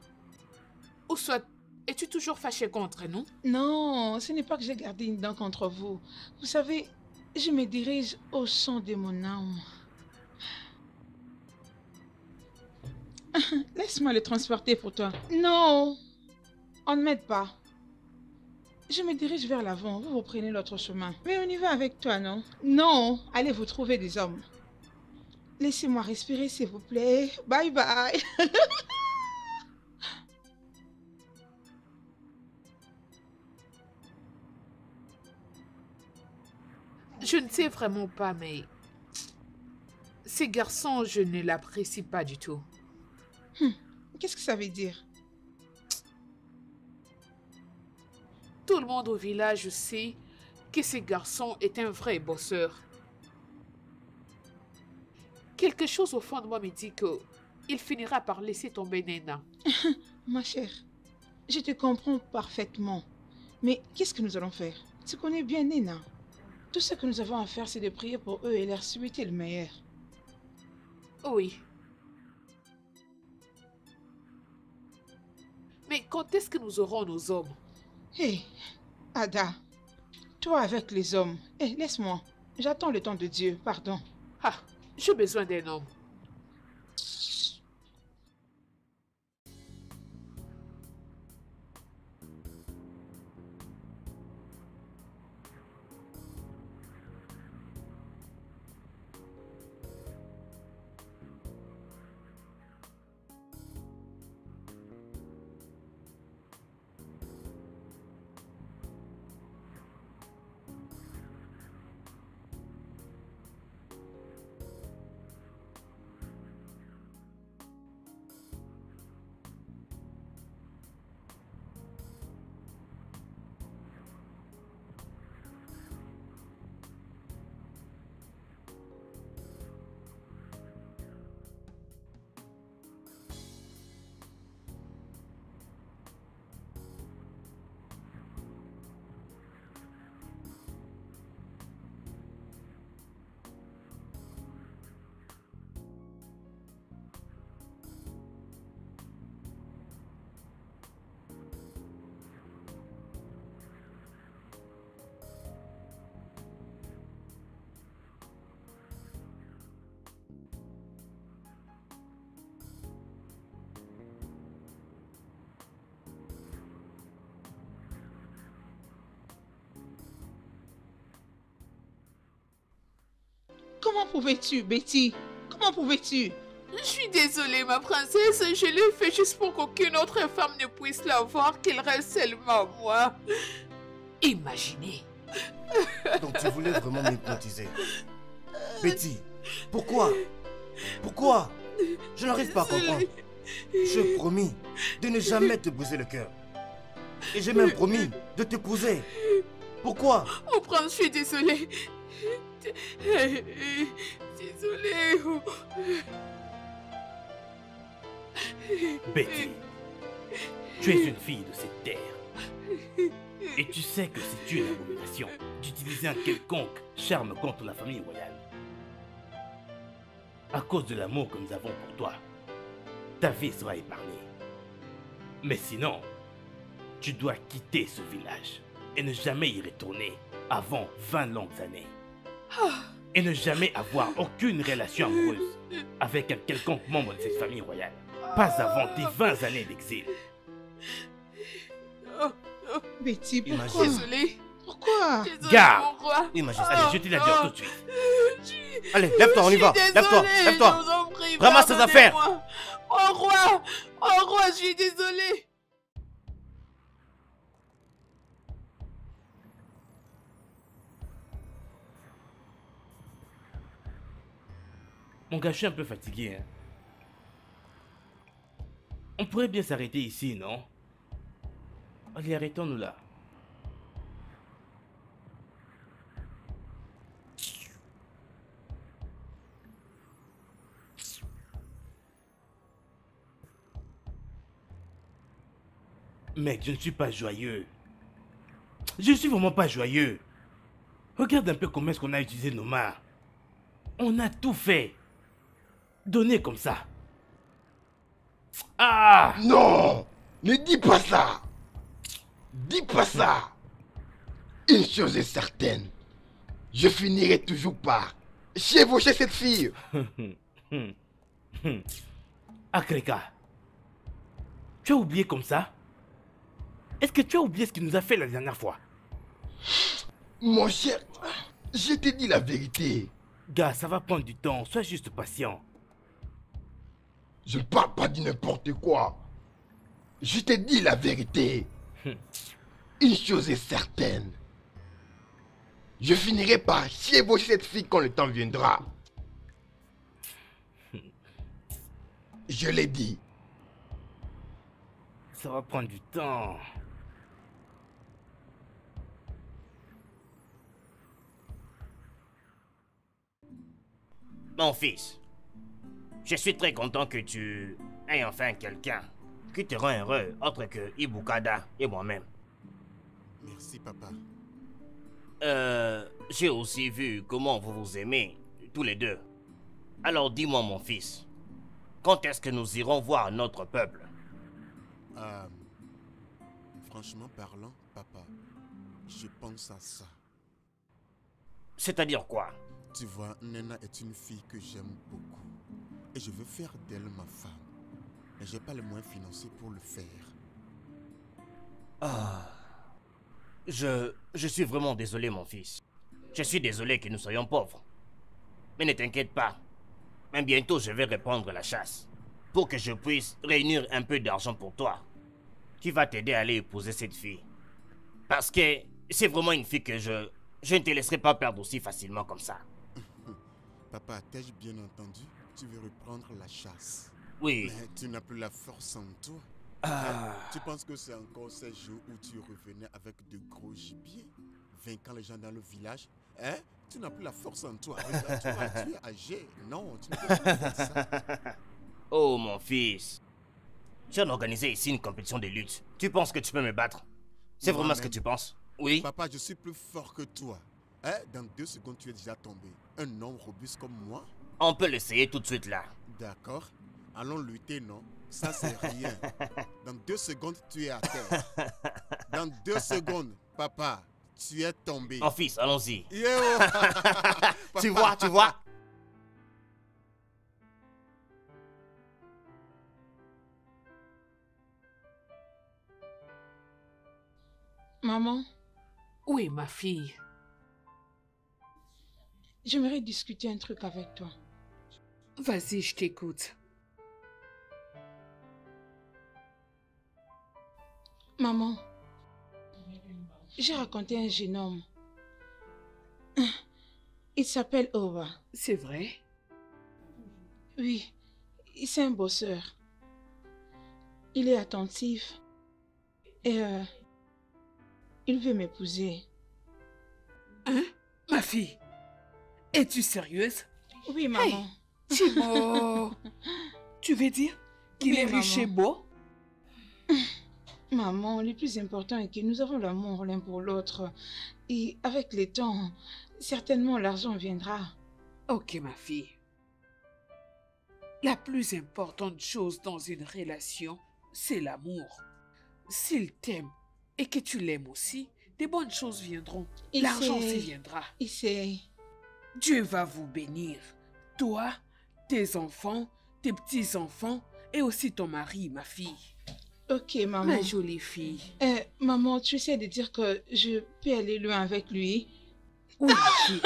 Ou soit, es-tu toujours fâchée contre nous? Non, ce n'est pas que j'ai gardé une dent contre vous. Vous savez, je me dirige au son de mon âme. Laisse-moi le transporter pour toi. Non, on ne m'aide pas. Je me dirige vers l'avant, vous prenez l'autre chemin. Mais on y va avec toi, non? Non, allez vous trouver des hommes. Laissez-moi respirer, s'il vous plaît. Bye bye. Je ne sais vraiment pas, mais... Ces garçons, je ne l'apprécie pas du tout. Qu'est-ce que ça veut dire? Tout le monde au village sait que ce garçon est un vrai bosseur. Quelque chose au fond de moi me dit qu'il finira par laisser tomber Nena. Ma chère, je te comprends parfaitement. Mais qu'est-ce que nous allons faire? Tu connais bien Nena. Tout ce que nous avons à faire, c'est de prier pour eux et leur souhaiter le meilleur. Oui. Mais quand est-ce que nous aurons nos hommes? Hé, Ada, toi avec les hommes. Laisse-moi. J'attends le temps de Dieu, pardon. Ah, j'ai besoin d'un homme. Comment pouvais-tu, Betty? Comment pouvais-tu? Je suis désolée, ma princesse. Je l'ai fait juste pour qu'aucune autre femme ne puisse la voir, qu'elle reste seulement moi. Imaginez. Donc tu voulais vraiment m'hypnotiser. Betty, pourquoi? Pourquoi? Je n'arrive pas à comprendre. Je promis de ne jamais te briser le cœur. Et j'ai même promis de t'épouser. Pourquoi? Oh, prince, je suis désolée. Désolée. Betty, tu es une fille de cette terre. Et tu sais que c'est une abomination d'utiliser un quelconque charme contre la famille royale. À cause de l'amour que nous avons pour toi, ta vie sera épargnée. Mais sinon, tu dois quitter ce village. et ne jamais y retourner avant 20 longues années. Et ne jamais avoir aucune relation amoureuse avec un quelconque membre de cette famille royale. Pas avant tes 20 années d'exil. Betty, pourquoi? Imagine. Désolée. Pourquoi? Désolée, Garde. mon roi. Oui, Majesté. Allez, je te la dis tout de suite. Allez, lève-toi, on y va. Lève-toi, lève-toi. Ramasse tes affaires. Oh roi, je suis désolée. Mon gars, je suis un peu fatigué. Hein. On pourrait bien s'arrêter ici, non? Allez, arrêtons-nous là. Mec, je ne suis pas joyeux. Je ne suis vraiment pas joyeux. Regarde un peu comment est-ce qu'on a utilisé nos mains. On a tout fait. Donné comme ça. Ah! Non! Ne dis pas ça! Dis pas ça! Une chose est certaine. Je finirai toujours par chevaucher cette fille. Akrika, tu as oublié comme ça? Est-ce que tu as oublié ce qu'il nous a fait la dernière fois? Mon cher, je t'ai dit la vérité. Gars, ça va prendre du temps, sois juste patient. Je ne parle pas de n'importe quoi. Je t'ai dit la vérité. Une chose est certaine. Je finirai par chevaucher cette fille quand le temps viendra. Je l'ai dit. Ça va prendre du temps. Mon fils, je suis très content que tu aies enfin quelqu'un qui te rend heureux autre que Ibukada et moi-même. Merci, papa. J'ai aussi vu comment vous vous aimez, tous les deux. Alors dis-moi, mon fils, quand est-ce que nous irons voir notre peuple? Franchement parlant, papa, je pense à ça. C'est-à-dire quoi? Tu vois, Nena est une fille que j'aime beaucoup. Et je veux faire d'elle ma femme. Mais j'ai pas les moyens financiers pour le faire. Je suis vraiment désolé, mon fils. Je suis désolé que nous soyons pauvres. Mais ne t'inquiète pas. Mais bientôt, je vais reprendre la chasse. Pour que je puisse réunir un peu d'argent pour toi. Qui va t'aider à aller épouser cette fille. Parce que c'est vraiment une fille que je ne te laisserai pas perdre aussi facilement comme ça. Papa, t'ai-je bien entendu? Tu veux reprendre la chasse. Oui. Mais tu n'as plus la force en toi. Tu penses que c'est encore ces jours où tu revenais avec de gros gibiers, vainquant les gens dans le village? Hein? Tu n'as plus la force en toi. Regarde-toi, tu es âgé. Non, tu ne peux plus faire ça. Oh, mon fils. J'ai organisé ici une compétition de lutte. Tu penses que tu peux me battre? C'est vraiment ce que tu penses? Oui. Papa, je suis plus fort que toi. Hein? Dans 2 secondes, tu es déjà tombé. Un homme robuste comme moi? On peut l'essayer tout de suite là. D'accord. Allons lutter, non? Ça, c'est rien. Dans 2 secondes, tu es à terre. Dans 2 secondes, papa, tu es tombé. Mon fils, allons-y. Yo! Tu vois, tu vois? Maman, Oui, ma fille. j'aimerais discuter un truc avec toi. Vas-y, je t'écoute. Maman, j'ai raconté un jeune homme. Il s'appelle Owa. C'est vrai? Oui, c'est un bosseur. Il est attentif. Et il veut m'épouser. Hein? Ma fille? Es-tu sérieuse? Oui, maman. Timo! Tu veux dire qu'il Oui, est riche et maman. beau? Maman, le plus important est que nous avons l'amour l'un pour l'autre. Et avec le temps, certainement l'argent viendra. Ok, ma fille. La plus importante chose dans une relation, c'est l'amour. S'il t'aime et que tu l'aimes aussi, des bonnes choses viendront. Et L'argent aussi viendra. Et c'est... Dieu va vous bénir. Toi, tes enfants, tes petits-enfants et aussi ton mari, ma fille. Ok, maman. Ma jolie fille. Maman, tu essaies de dire que je peux aller loin avec lui? Oui, ma fille.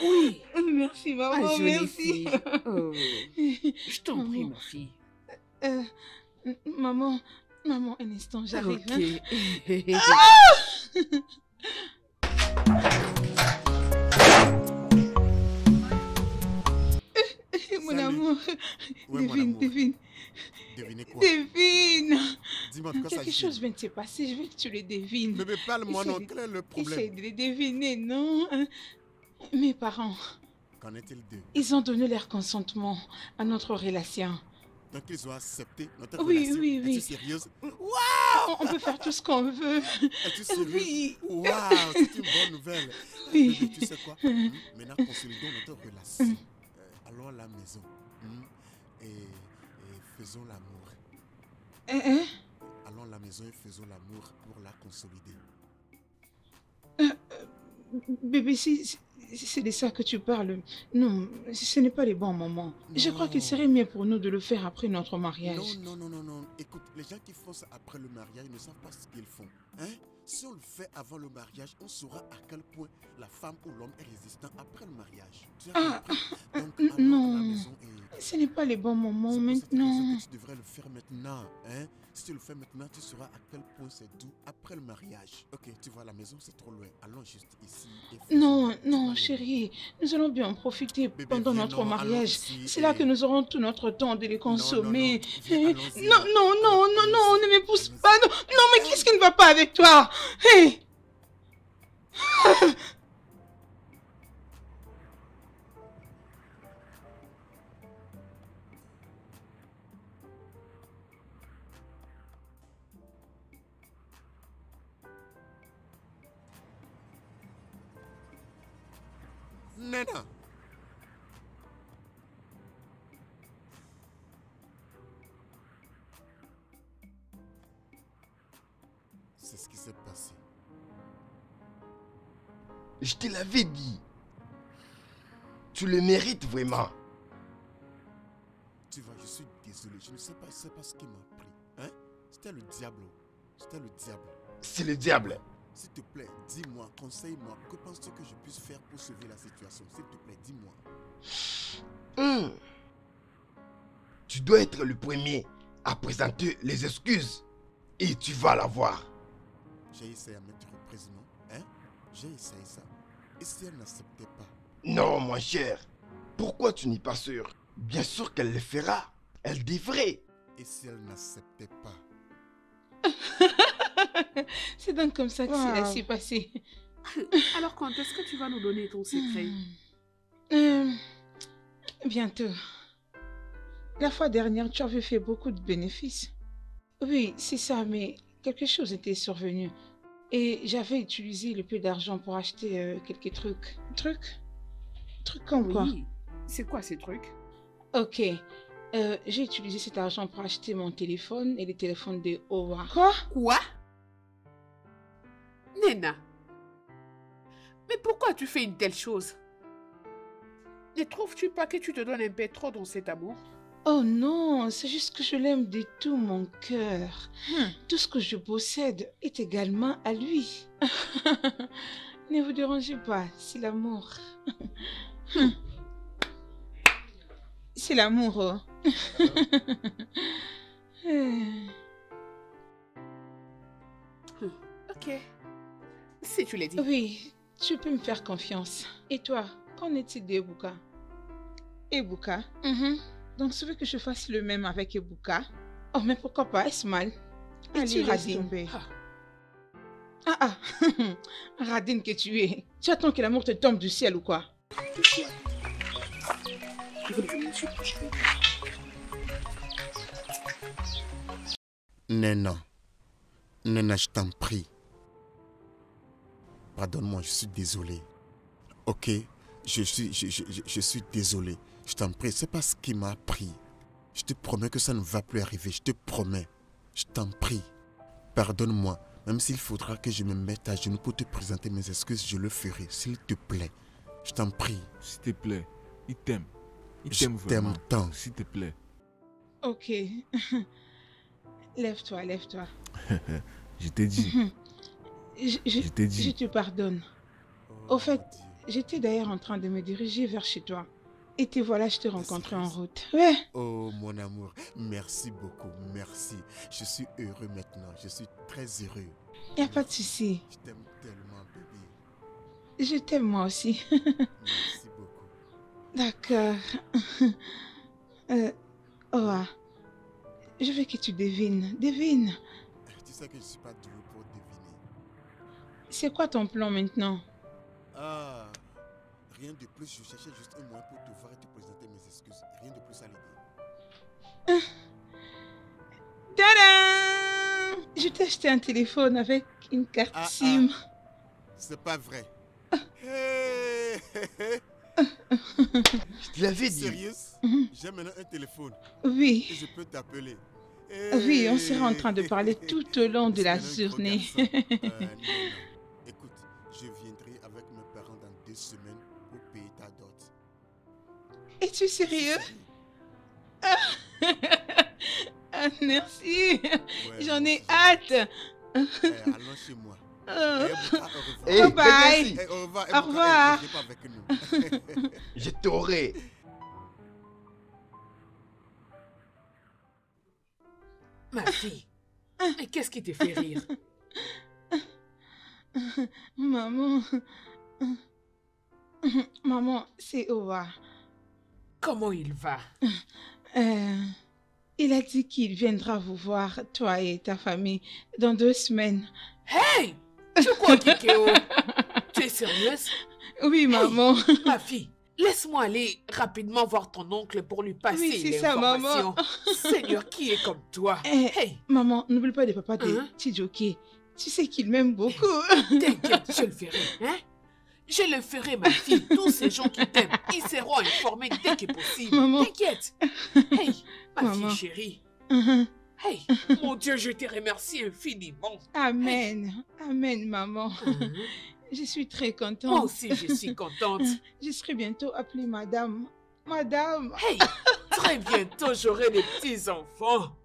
Oui. Merci, maman, Ma jolie merci. fille. Oh. Je t'en prie, ma fille. Maman, un instant, j'arrive. Ok. Mon amour, Ouais, mon devine, amour. devine. Devinez quoi? Devine. Dis-moi de quoi Quelque s'agit-il? chose vient de se passer, je veux que tu le devines. Bébé, parle-moi, non. Essaye- Quel est le Essaye problème? de le deviner, non? Mes parents, Qu'en est-il d'eux? ils ont donné leur consentement à notre relation. Donc ils ont accepté notre Oui, relation. oui, oui. Es-tu sérieuse? On peut faire tout ce qu'on veut. Es-tu sérieuse? Oui. Waouh, c'est une bonne nouvelle. Oui. Bébé, tu sais quoi? Maintenant, consolidons notre relation. Allons à la maison. Et faisons l'amour. Hein? Allons à la maison et faisons l'amour pour la consolider. Bébé, si c'est de ça que tu parles, non, ce n'est pas les bons moments. Je crois qu'il serait mieux pour nous de le faire après notre mariage. Non. Écoute, les gens qui font ça après le mariage ne savent pas ce qu'ils font. Hein? Si on le fait avant le mariage, on saura à quel point la femme ou l'homme est résistant après le mariage. Tu as compris? Donc, allons à la non. maison et... Ce n'est pas les bons moments C'est pour cette raison maintenant. que tu devrais le faire maintenant. Hein? Si tu le fais maintenant, tu sauras à quel point c'est doux après le mariage. Ok, tu vois, la maison c'est trop loin. Allons juste ici. Et faisons- Non, tu non, vas chérie, nous allons bien en profiter Bébé, pendant viens, notre non, allons mariage. ici C'est là et- que nous aurons tout notre temps de les consommer. Viens, Eh, allons-y. non, ne me pousse pas. Non, non, mais qu'est-ce qui ne va pas avec toi? Hey! Nena. C'est ce qui s'est passé. Je te l'avais dit. Tu le mérites vraiment. Tu vois, je suis désolé. Je ne sais pas ce qui m'a pris. Hein? C'était le diable. C'était le diable. C'est le diable. S'il te plaît, dis-moi, conseille-moi. Que penses-tu que je puisse faire pour sauver la situation? S'il te plaît, dis-moi. Tu dois être le premier à présenter les excuses. Et tu vas l'avoir. J'ai essayé à mettre au président. Hein? J'ai essayé ça. Et si elle n'acceptait pas? Non, mon cher. Pourquoi tu n'es pas sûr? Bien sûr qu'elle le fera. Elle devrait. Et si elle n'acceptait pas? C'est donc comme ça que cela s'est passé. Alors quand est-ce que tu vas nous donner ton secret? Bientôt. La fois dernière, tu avais fait beaucoup de bénéfices. Oui, c'est ça, mais quelque chose était survenu. Et j'avais utilisé le peu d'argent pour acheter quelques trucs. Trucs comme quoi? Oui. C'est quoi ces trucs? Ok. J'ai utilisé cet argent pour acheter mon téléphone et le téléphone de Owa. Quoi? Nena, mais pourquoi tu fais une telle chose? Ne trouves-tu pas que tu te donnes un peu trop dans cet amour? Oh non, c'est juste que je l'aime de tout mon cœur. Tout ce que je possède est également à lui. Ne vous dérangez pas, c'est l'amour. C'est l'amour. Oh. Ok. Si tu l'as dit. Oui, tu peux me faire confiance. Et toi, qu'en est-il d'Ebuka? Ebuka? Donc, tu veux que je fasse le même avec Ebuka? Oh, mais pourquoi pas? Est-ce mal? Allez, Es-tu laisse radine? tomber. Ah. Radine que tu es. Tu attends que l'amour te tombe du ciel ou quoi? Nena, je t'en prie. Pardonne-moi, je suis désolé. Ok, je suis désolé. Je t'en prie, c'est pas ce qui m'a pris. Je te promets que ça ne va plus arriver, je te promets. Je t'en prie. Pardonne-moi. Même s'il faudra que je me mette à genoux pour te présenter mes excuses, je le ferai, s'il te plaît. Je t'en prie. S'il te plaît, il t'aime. Il Je t'aime vraiment. t'aime tant. S'il te plaît. Ok. Lève-toi, lève-toi. Je t'ai dit. Je t'ai dit. Je te pardonne. Au fait, j'étais d'ailleurs en train de me diriger vers chez toi. Et te voilà, je te rencontrais en route. Ouais. Oh mon amour, merci beaucoup, merci. Je suis heureux maintenant, je suis très heureux. Y a pas de souci. Je t'aime tellement, bébé. Je t'aime moi aussi. Merci beaucoup. D'accord. Owa, je veux que tu devines. Devine. Tu sais que je ne suis pas doué pour deviner. C'est quoi ton plan maintenant? Ah, rien de plus, je cherchais juste un moyen pour te voir et te présenter mes excuses. Rien de plus à l'idée. Tadam! Je t'ai acheté un téléphone avec une carte SIM. C'est pas vrai. Hey! Je te l'avais dit. Sérieux? J'ai maintenant un téléphone. Oui. Et je peux t'appeler. Oui, on sera en train de parler tout au long de la journée. Non. Écoute, je viendrai avec mes parents dans 2 semaines pour payer ta dot. Es-tu sérieux? Ah, merci. Ouais, J'en ai hâte. Allons chez moi. Bye bye. Au revoir. Au revoir. Pas avec nous. Je t'aurai. Ma fille, mais qu'est-ce qui te fait rire? Maman. Maman, c'est Owa. Comment il va? Il a dit qu'il viendra vous voir, toi et ta famille, dans 2 semaines. Hey! Tu crois, Kikeo? Tu es sérieuse? Oui, maman. Hey, ma fille, laisse-moi aller rapidement voir ton oncle pour lui passer oui, ça, maman. Seigneur, qui est comme toi? Hey. Maman, n'oublie pas le papa de Chijoke. Tu sais qu'il m'aime beaucoup. T'inquiète, je le ferai. Hein? Je le ferai, ma fille. Tous ces gens qui t'aiment, ils seront informés dès que possible. T'inquiète. Hey, ma fille chérie. Hey, mon Dieu, je te remercie infiniment. Amen. Hey. Amen, maman. Je suis très contente. Moi aussi, je suis contente. Je serai bientôt appelée madame. Madame. Hey, très bientôt, j'aurai des petits-enfants.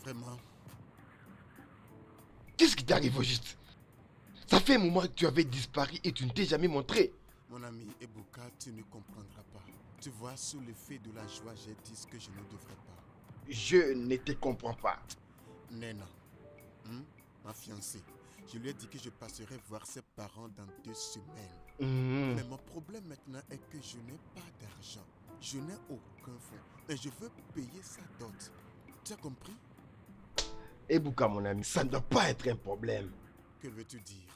Vraiment. Qu'est-ce qui t'arrive au juste? Ça fait un moment que tu avais disparu et tu ne t'es jamais montré. Mon ami Ebuka, tu ne comprendras pas. Tu vois, sous l'effet de la joie, j'ai dit ce que je ne devrais pas. Je ne te comprends pas. Nena, ma fiancée, je lui ai dit que je passerai voir ses parents dans 2 semaines. Mais mon problème maintenant est que je n'ai pas d'argent. Je n'ai aucun fonds. Et je veux payer sa dot. Tu as compris? Ebuka, mon ami, ça ne doit pas être un problème. Que veux-tu dire?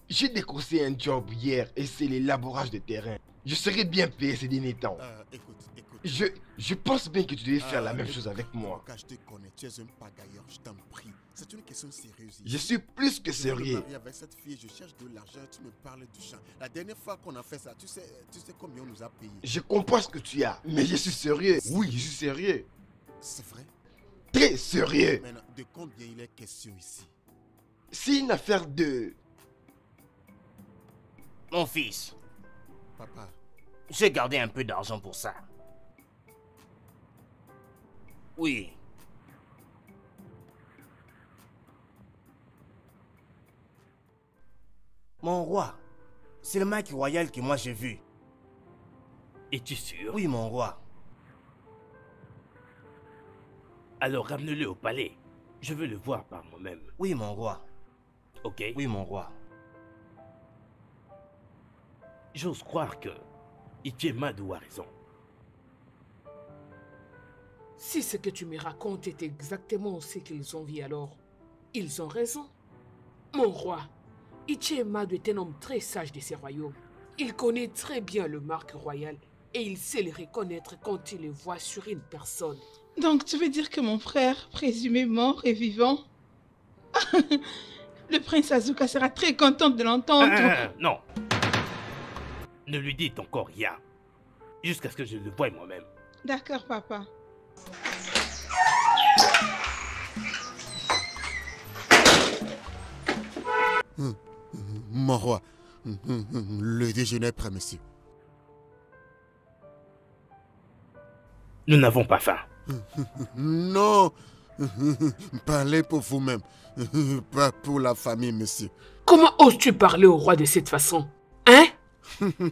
J'ai décroché un job hier et c'est l'élaborage de terrain. Je serai bien payé ces derniers temps. Écoute. Je pense bien que tu devais faire la même chose avec moi. Je te connais, tu es un pagailleur, je t'en prie. C'est une question sérieuse. Je suis plus que sérieux. Je me marie avec cette fille, je cherche de l'argent, tu me parles du champ. La dernière fois qu'on a fait ça, tu sais combien on nous a payé? Je comprends ce que tu as, mais je suis sérieux. Oui, je suis sérieux. C'est vrai? Très sérieux. Maintenant, de combien il est question ici? C'est une affaire de... Mon fils. Papa. J'ai gardé un peu d'argent pour ça. Oui. Mon roi, c'est le mec royal que moi j'ai vu. Es-tu sûr? Oui, mon roi. Alors ramenez-le au palais. Je veux le voir par moi-même. Oui, mon roi. Ok? Oui, mon roi. J'ose croire que Ichiemadou a raison. Si ce que tu me racontes est exactement ce qu'ils ont vu alors, ils ont raison. Mon roi, Ichiemadou est un homme très sage de ses royaumes. Il connaît très bien le marque royal et il sait le reconnaître quand il le voit sur une personne. Donc tu veux dire que mon frère, présumé mort, est vivant? Le prince Azuka sera très content de l'entendre. Non. Ne lui dites encore rien. Jusqu'à ce que je le voie moi-même. D'accord, papa. Mon roi, le déjeuner est prêt, monsieur. Nous n'avons pas faim. Non, parlez pour vous-même, pas pour la famille, monsieur. Comment oses-tu parler au roi de cette façon? Hein?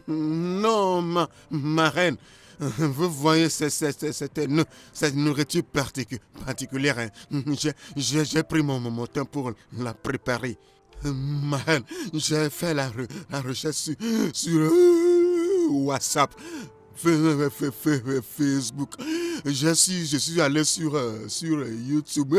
Non, ma reine, vous voyez cette nourriture particulière. Hein. J'ai pris mon temps pour la préparer. Ma reine, j'ai fait la recherche sur WhatsApp, Facebook. Je suis allé sur YouTube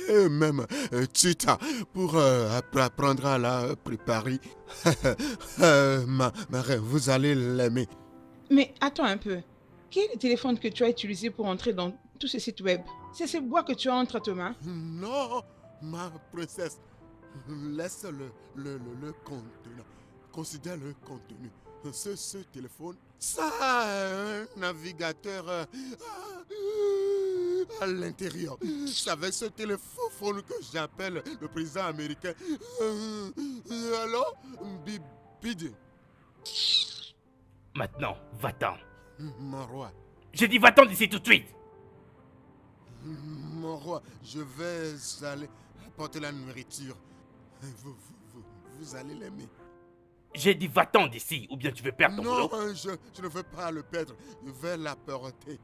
et même Twitter pour apprendre à la préparer. Ma reine, vous allez l'aimer. Mais attends un peu. Quel est le téléphone que tu as utilisé pour entrer dans tous ces sites web? C'est ce bois que tu as entre tes mains? Non, ma princesse. Laisse le contenu. Considère le contenu. Ce téléphone, ça a un navigateur à l'intérieur. C'est avec ce téléphone que j'appelle le président américain. Alors, Bidi. Maintenant, va-t'en. Mon roi. J'ai dit va-t'en d'ici tout de suite. Mon roi, je vais aller apporter la nourriture. Vous allez l'aimer. J'ai dit va-t'en d'ici, ou bien tu veux perdre ton boulot. Non, je ne veux pas le perdre. Je vais l'apporter.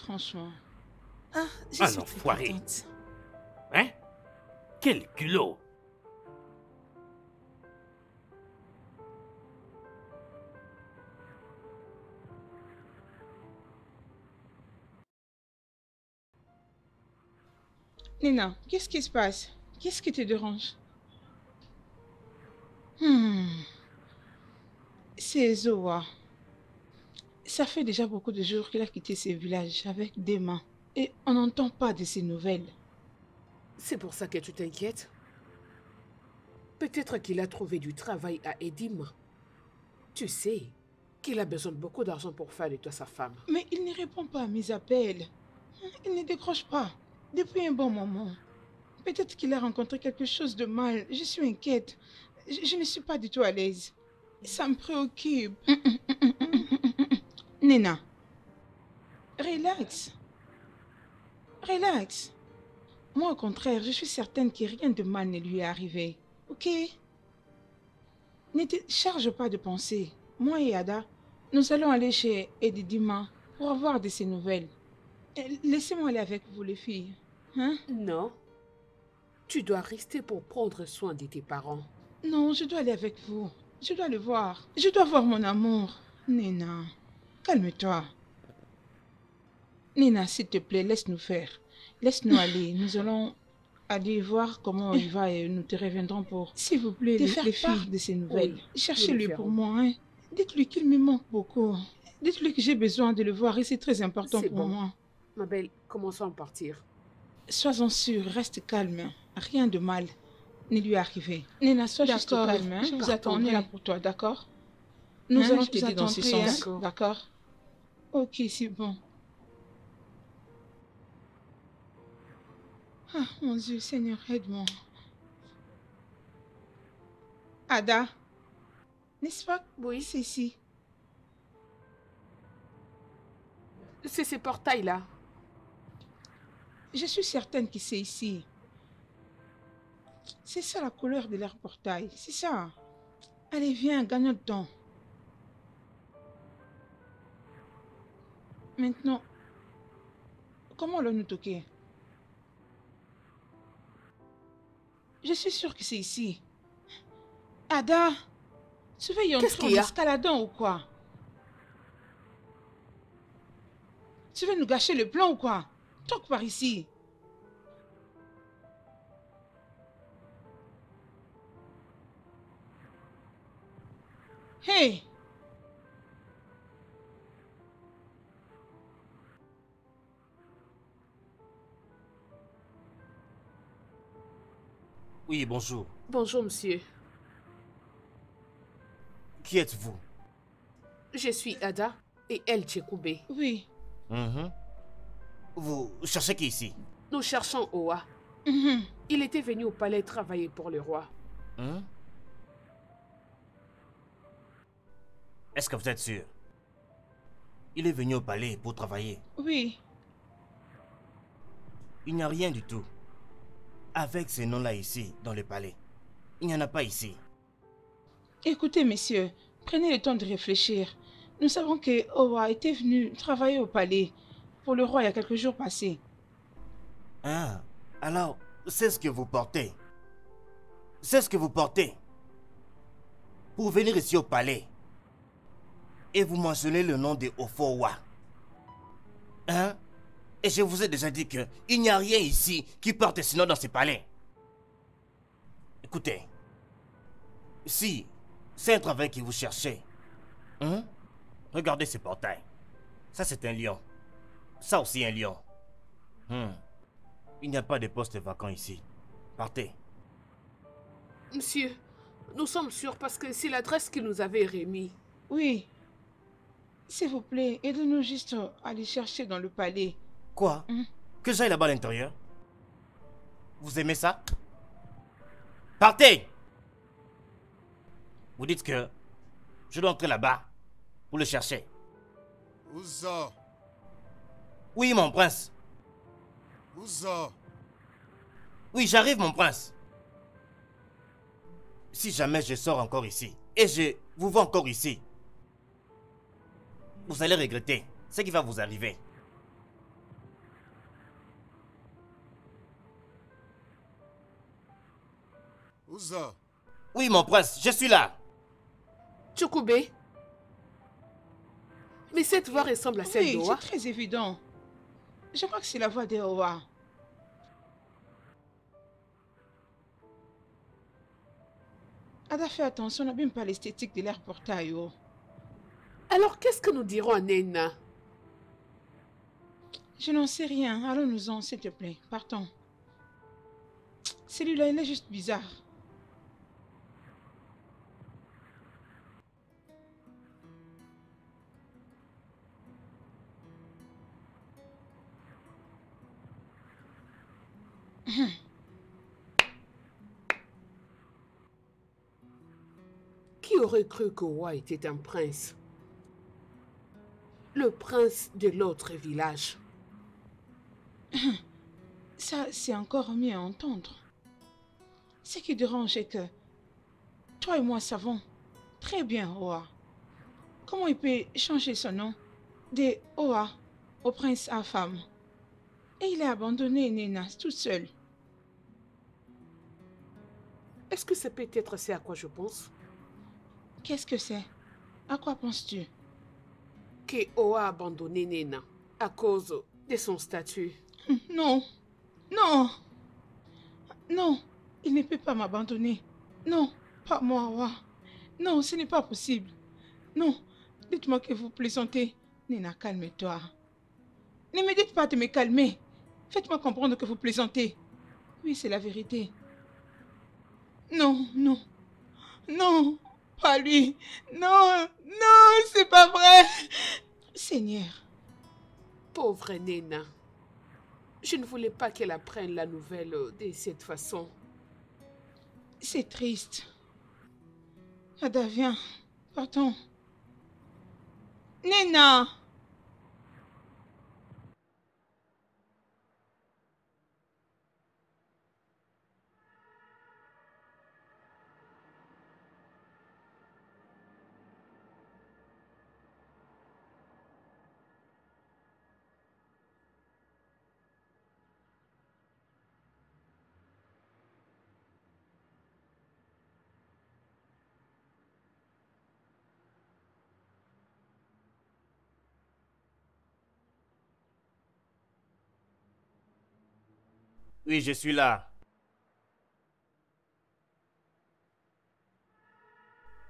Franchement. Je suis enfoiré. Contente. Hein? Quel culot. Nina, qu'est-ce qui se passe? Qu'est-ce qui te dérange? C'est Zoa. Ça fait déjà beaucoup de jours qu'il a quitté ce village avec des mains. Et on n'entend pas de ses nouvelles. C'est pour ça que tu t'inquiètes? Peut-être qu'il a trouvé du travail à Edim. Tu sais qu'il a besoin de beaucoup d'argent pour faire de toi sa femme. Mais il ne répond pas à mes appels. Il ne décroche pas. Depuis un bon moment. Peut-être qu'il a rencontré quelque chose de mal. Je suis inquiète. Je ne suis pas du tout à l'aise. Ça me préoccupe. Nina, relax. Relax. Moi, au contraire, je suis certaine que rien de mal ne lui est arrivé. Ok? Ne te charge pas de penser. Moi et Ada, nous allons aller chez Edidima pour avoir de ses nouvelles. Laissez-moi aller avec vous, les filles. Hein? Non. Tu dois rester pour prendre soin de tes parents. Non, je dois aller avec vous. Je dois le voir. Je dois voir mon amour. Nina, calme-toi. Nina, s'il te plaît, laisse-nous faire. Laisse-nous aller. Nous allons aller voir comment il va et nous te reviendrons pour, s'il vous plaît, les filles de ces nouvelles. Oui, cherchez-lui pour moi. Hein. Dites-lui qu'il me manque beaucoup. Dites-lui que j'ai besoin de le voir et c'est très important pour moi. Ma belle, commençons à partir. Sois-en sûre, reste calme. Rien de mal ne lui est arrivé. Nina, sois juste calme. Hein? Je vous attends, on est là pour toi, d'accord? Nous allons t'aider dans ce sens, d'accord? Ok, c'est bon. Ah, mon Dieu, Seigneur, aide-moi. Ada, n'est-ce pas? Oui. C'est ici. C'est ces portails-là. Je suis certaine que c'est ici. C'est ça la couleur de leur portail, c'est ça. Allez, viens, gagne notre temps. Maintenant, comment allons-nous toquer? Je suis sûre que c'est ici. Ada, surveillons en escaladant ou quoi? Tu veux nous gâcher le plan ou quoi? Toque par ici. Hey! Oui, bonjour. Bonjour, monsieur. Qui êtes-vous? Je suis Ada et elle Tchekoubé. Oui. Vous cherchez qui ici? Nous cherchons Owa. Il était venu au palais travailler pour le roi. Est-ce que vous êtes sûr? Il est venu au palais pour travailler? Oui. Il n'y a rien du tout avec ces noms-là ici, dans le palais. Il n'y en a pas ici. Écoutez, messieurs, prenez le temps de réfléchir. Nous savons que Owa était venu travailler au palais pour le roi il y a quelques jours passés. Ah, alors, c'est ce que vous portez. C'est ce que vous portez. Pour venir ici au palais. Et vous mentionnez le nom de Ofowa. Hein? Et je vous ai déjà dit qu'il n'y a rien ici qui porte ce nom dans ce palais. Écoutez, si c'est un travail que vous cherchez, regardez ce portail. Ça, c'est un lion. Ça aussi, un lion. Il n'y a pas de poste vacant ici. Partez. Monsieur, nous sommes sûrs parce que c'est l'adresse qu'il nous avait remis. Oui. S'il vous plaît, aidez-nous juste à aller chercher dans le palais. Quoi? Que j'aille là-bas à l'intérieur? Vous aimez ça? Partez! Vous dites que je dois entrer là-bas pour le chercher. Ouza! Oui, mon prince. Ouza! Oui, j'arrive, mon prince. Si jamais je sors encore ici, et je vous vois encore ici, vous allez regretter ce qui va vous arriver. Ouza! Oui, mon prince, je suis là. Tchekoubé. Mais cette voix ressemble à celle Oui, d'Owa. c'est très évident. Je crois que c'est la voix d'Owa. Ada, fais attention, n'abîme pas l'esthétique de l'air portail. Alors qu'est-ce que nous dirons à Nena? Je n'en sais rien. Allons-nous-en, s'il te plaît. Partons. Celui-là, il est juste bizarre. Qui aurait cru qu'Owa était un prince? Le prince de l'autre village. Ça, c'est encore mieux à entendre. Ce qui dérange est que toi et moi savons très bien Owa. Comment il peut changer son nom de Owa au prince à femme? Et il a abandonné Nena toute seule. Est-ce que c'est peut-être c'est à quoi je pense? Qu'est-ce que c'est? À quoi penses-tu? Que Owa a abandonné Nena à cause de son statut. Non, non, non, il ne peut pas m'abandonner. Non, pas moi, Owa. Non, ce n'est pas possible. Non, dites-moi que vous plaisantez. Nena, calme-toi. Ne me dites pas de me calmer. Faites-moi comprendre que vous plaisantez. Oui, c'est la vérité. Non, non, non, pas lui. Non, non, c'est pas vrai. Seigneur. Pauvre Nena. Je ne voulais pas qu'elle apprenne la nouvelle de cette façon. C'est triste. Ada, viens. Partons. Nena! Oui, je suis là.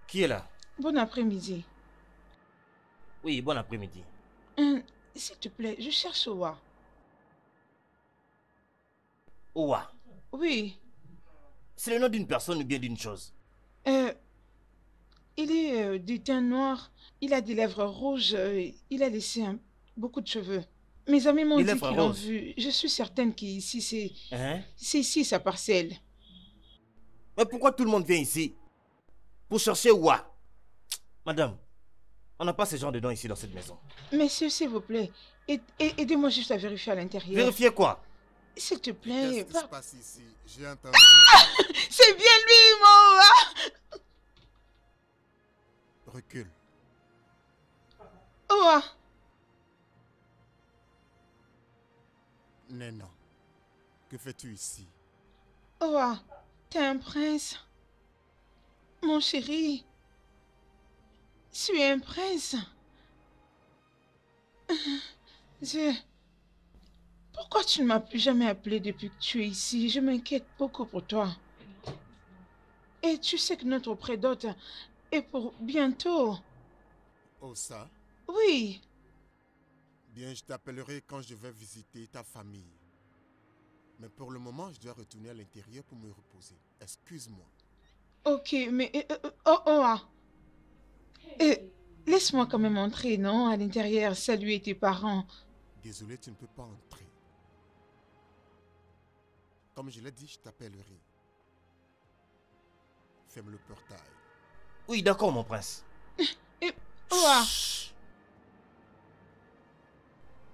Qui est là? Bon après-midi. Oui, bon après-midi. S'il te plaît, je cherche Owa. Owa. Oui. C'est le nom d'une personne ou bien d'une chose? Il est du teint noir, il a des lèvres rouges, il a laissé beaucoup de cheveux. Mes amis m'ont dit qu'ils l'ont vu. Je suis certaine qu'ici, c'est ici sa parcelle. Mais pourquoi tout le monde vient ici? Pour chercher Wa? Madame, on n'a pas ce genre de dents ici dans cette maison. Monsieur, s'il vous plaît, aidez-moi juste à vérifier à l'intérieur. Vérifier quoi? S'il te plaît. Qu'est-ce qui se passe ici? J'ai entendu. C'est bien lui, mon Oa! Recule. Oa! Nena, que fais-tu ici? Oa, t'es un prince. Mon chéri. Tu es un prince. Pourquoi tu ne m'as plus jamais appelé depuis que tu es ici? Je m'inquiète beaucoup pour toi. Et tu sais que notre prédote est pour bientôt. Oh ça? Oui. Bien, je t'appellerai quand je vais visiter ta famille. Mais pour le moment, je dois retourner à l'intérieur pour me reposer. Excuse-moi. Ok, mais... laisse-moi quand même entrer, non? À l'intérieur, saluer tes parents. Désolé, tu ne peux pas entrer. Comme je l'ai dit, je t'appellerai. Ferme le portail. Oui, d'accord, mon prince. Oa!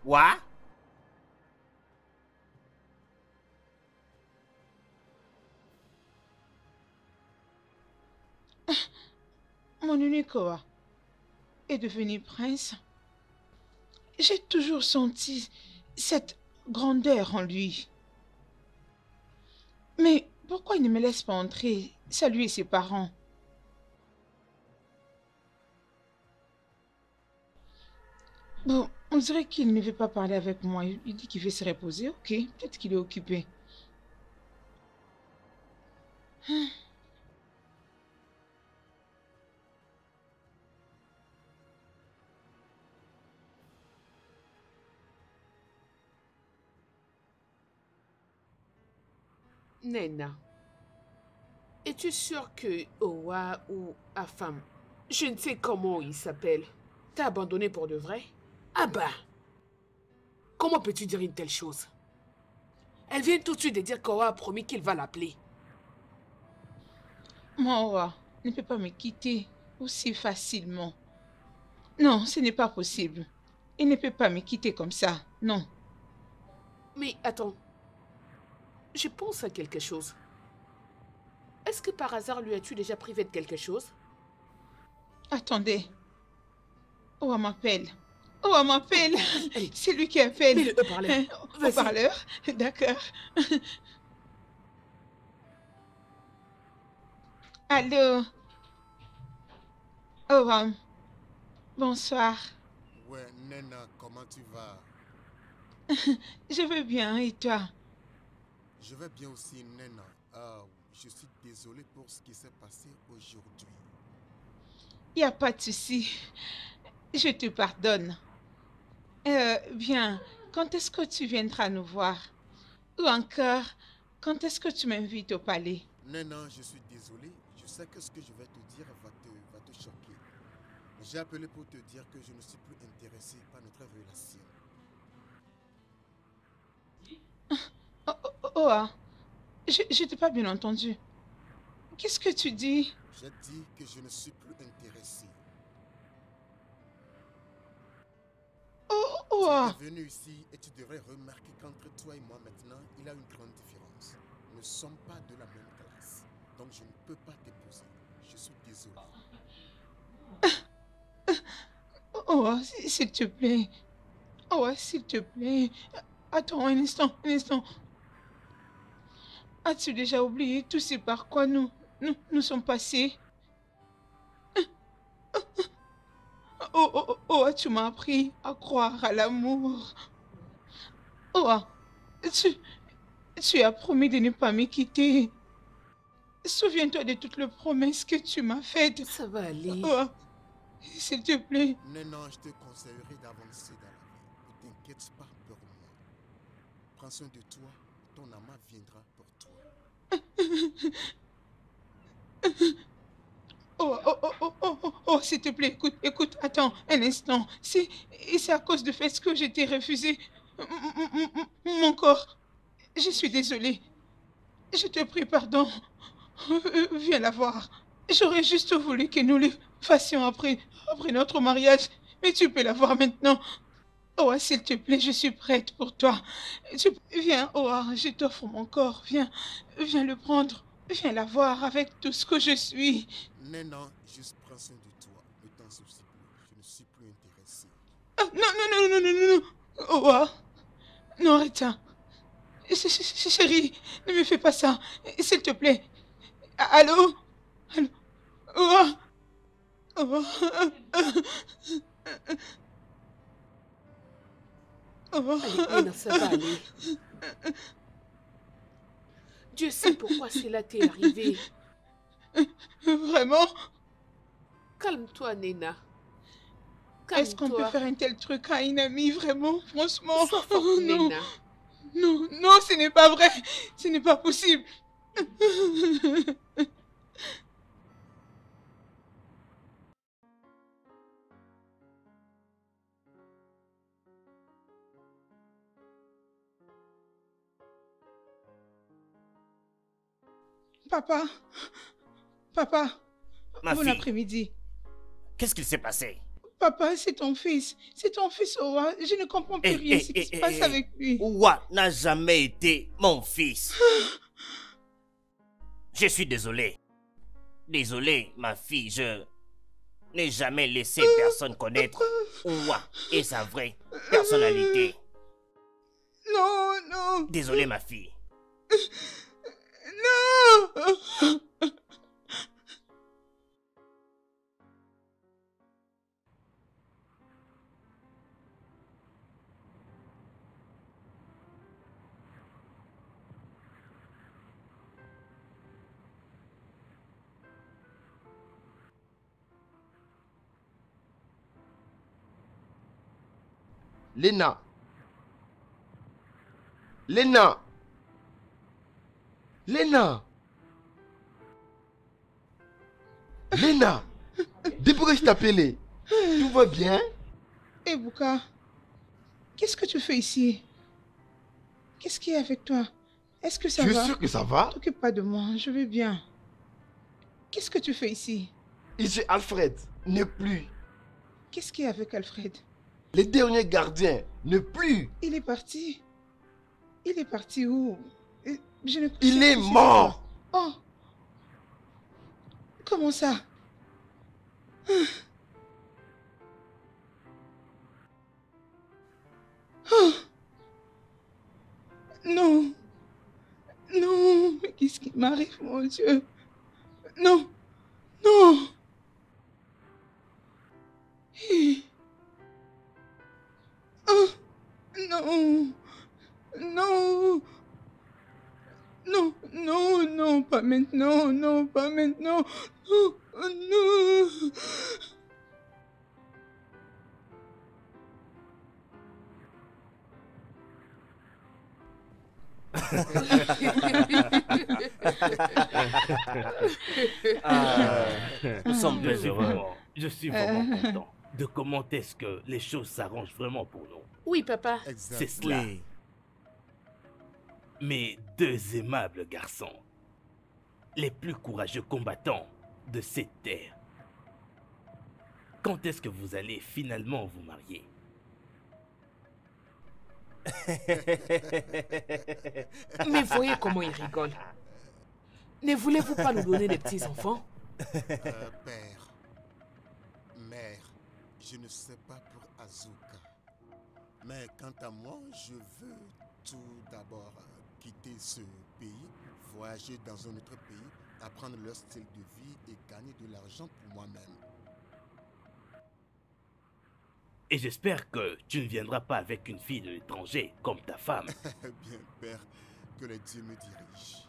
Wa? Mon unique Oa est devenu prince. J'ai toujours senti cette grandeur en lui. Mais pourquoi il ne me laisse pas entrer, saluer ses parents? Bon, on dirait qu'il ne veut pas parler avec moi. Il dit qu'il veut se reposer. Ok, peut-être qu'il est occupé. Nena, es-tu sûre que Owa ou Afam, je ne sais comment il s'appelle, t'a abandonné pour de vrai? Ah bah! Comment peux-tu dire une telle chose? Elle vient tout de suite de dire qu'Owa a promis qu'il va l'appeler. Mon Oa ne peut pas me quitter aussi facilement. Non, ce n'est pas possible. Il ne peut pas me quitter comme ça, non. Mais attends, je pense à quelque chose. Est-ce que par hasard lui as-tu déjà privé de quelque chose? Attendez. Oa m'appelle. Oa m'appelle. C'est lui qui appelle. Mais le haut-parleur. Haut-parleur? D'accord. Allô? Oa. Bonsoir. Ouais, Nena, comment tu vas? Je vais bien, et toi? Je vais bien aussi, Nena. Je suis désolé pour ce qui s'est passé aujourd'hui. Il n'y a pas de souci. Je te pardonne. Bien, quand est-ce que tu viendras nous voir? Ou encore, quand est-ce que tu m'invites au palais? Nena, je suis désolé. Je sais que ce que je vais te dire va te choquer. J'ai appelé pour te dire que je ne suis plus intéressé par notre relation. Je t'ai pas bien entendu. Qu'est-ce que tu dis? J'ai dit que je ne suis plus intéressé. Tu es venu ici et tu devrais remarquer qu'entre toi et moi maintenant, il y a une grande différence. Nous ne sommes pas de la même classe. Donc je ne peux pas t'épouser. Je suis désolé. S'il te plaît. S'il te plaît. Attends un instant, un instant. As-tu déjà oublié tout ce par quoi nous sommes passés? Tu m'as appris à croire à l'amour. Tu as promis de ne pas me quitter. Souviens-toi de toutes les promesses que tu m'as faites. Ça va aller. S'il te plaît. Non, je te conseillerais d'avancer dans la vie. Ne t'inquiète pas pour moi. Prends soin de toi. Ton amant viendra pour toi. Oh, s'il te plaît, écoute, attends un instant. C'est à cause de fait que j'ai été refusé. Mon corps. Je suis désolée. Je te prie pardon. Viens la voir. J'aurais juste voulu que nous le fassions après notre mariage. Mais tu peux la voir maintenant. Oh, s'il te plaît, je suis prête pour toi. Viens, oh, je t'offre mon corps. Viens le prendre. Viens la voir avec tout ce que je suis. Non, juste prends soin de toi. Ne t'en soucie plus. Je ne suis plus intéressé. Non. Oh, non, Rita. Chérie, ne me fais pas ça. S'il te plaît. Allô? Oh. Allez, ça va aller. Dieu sait pourquoi cela t'est arrivé. Vraiment? Calme-toi, Nena. Est-ce qu'on peut faire un tel truc à une amie, vraiment? Franchement? Sois forte, non. Nena. Non, ce n'est pas vrai. Ce n'est pas possible. Papa, bon après-midi. Qu'est-ce qu'il s'est passé? Papa, c'est ton fils, Owa. Je ne comprends plus rien ce qui se passe avec lui. Owa n'a jamais été mon fils. Je suis désolé. Désolé, ma fille, je n'ai jamais laissé personne connaître Owa et sa vraie personnalité. Non. Désolé, ma fille. Non. Lena, depuis que je t'appelais, tout va bien? Ebuka, qu'est-ce que tu fais ici? Qu'est-ce qui est avec toi? Est-ce que ça va? Je suis sûr que ça va. T'occupe pas de moi, je vais bien. Qu'est-ce que tu fais ici? Ici, Alfred n'est plus. Qu'est-ce qui est avec Alfred? Les derniers gardiens ne plus. Il est parti. Il est parti où? Il est mort. Oh. Comment ça? Oh. Non. Mais qu'est-ce qui m'arrive, mon Dieu? Non. Oh. Non, pas maintenant, non. Nous sommes bien heureux. Je suis vraiment content de comment est-ce que les choses s'arrangent vraiment pour nous. Oui, papa. C'est cela. Oui. Mes deux aimables garçons, les plus courageux combattants de cette terre. Quand est-ce que vous allez finalement vous marier? Mais voyez comment il rigole. Ne voulez-vous pas nous donner des petits-enfants? Père, mère, je ne sais pas pour Azuka. Mais quant à moi, je veux tout d'abord quitter ce pays, voyager dans un autre pays, apprendre leur style de vie et gagner de l'argent pour moi-même. Et j'espère que tu ne viendras pas avec une fille de l'étranger comme ta femme. Bien, père, que les dieux me dirigent.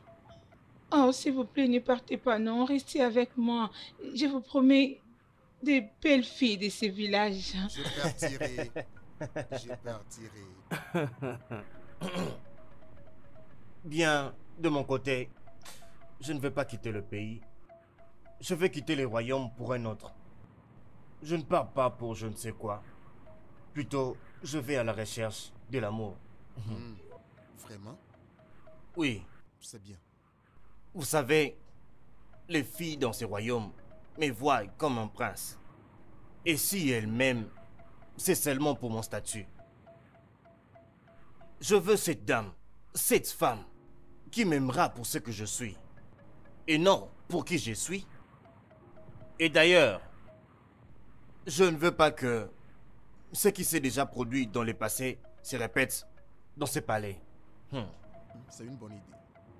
Oh, s'il vous plaît, ne partez pas, non. Restez avec moi. Je vous promets des belles filles de ce village. Je partirai. Bien, de mon côté, je ne veux pas quitter le pays. Je veux quitter le royaume pour un autre. Je ne pars pas pour je ne sais quoi. Plutôt, je vais à la recherche de l'amour. Vraiment? Oui. C'est bien. Vous savez, les filles dans ce royaume me voient comme un prince. Et si elles m'aiment, c'est seulement pour mon statut. Je veux cette dame, cette femme, qui m'aimera pour ce que je suis. Et non pour qui je suis. Et d'ailleurs, je ne veux pas que ce qui s'est déjà produit dans le passé se répète dans ce palais. C'est une bonne idée.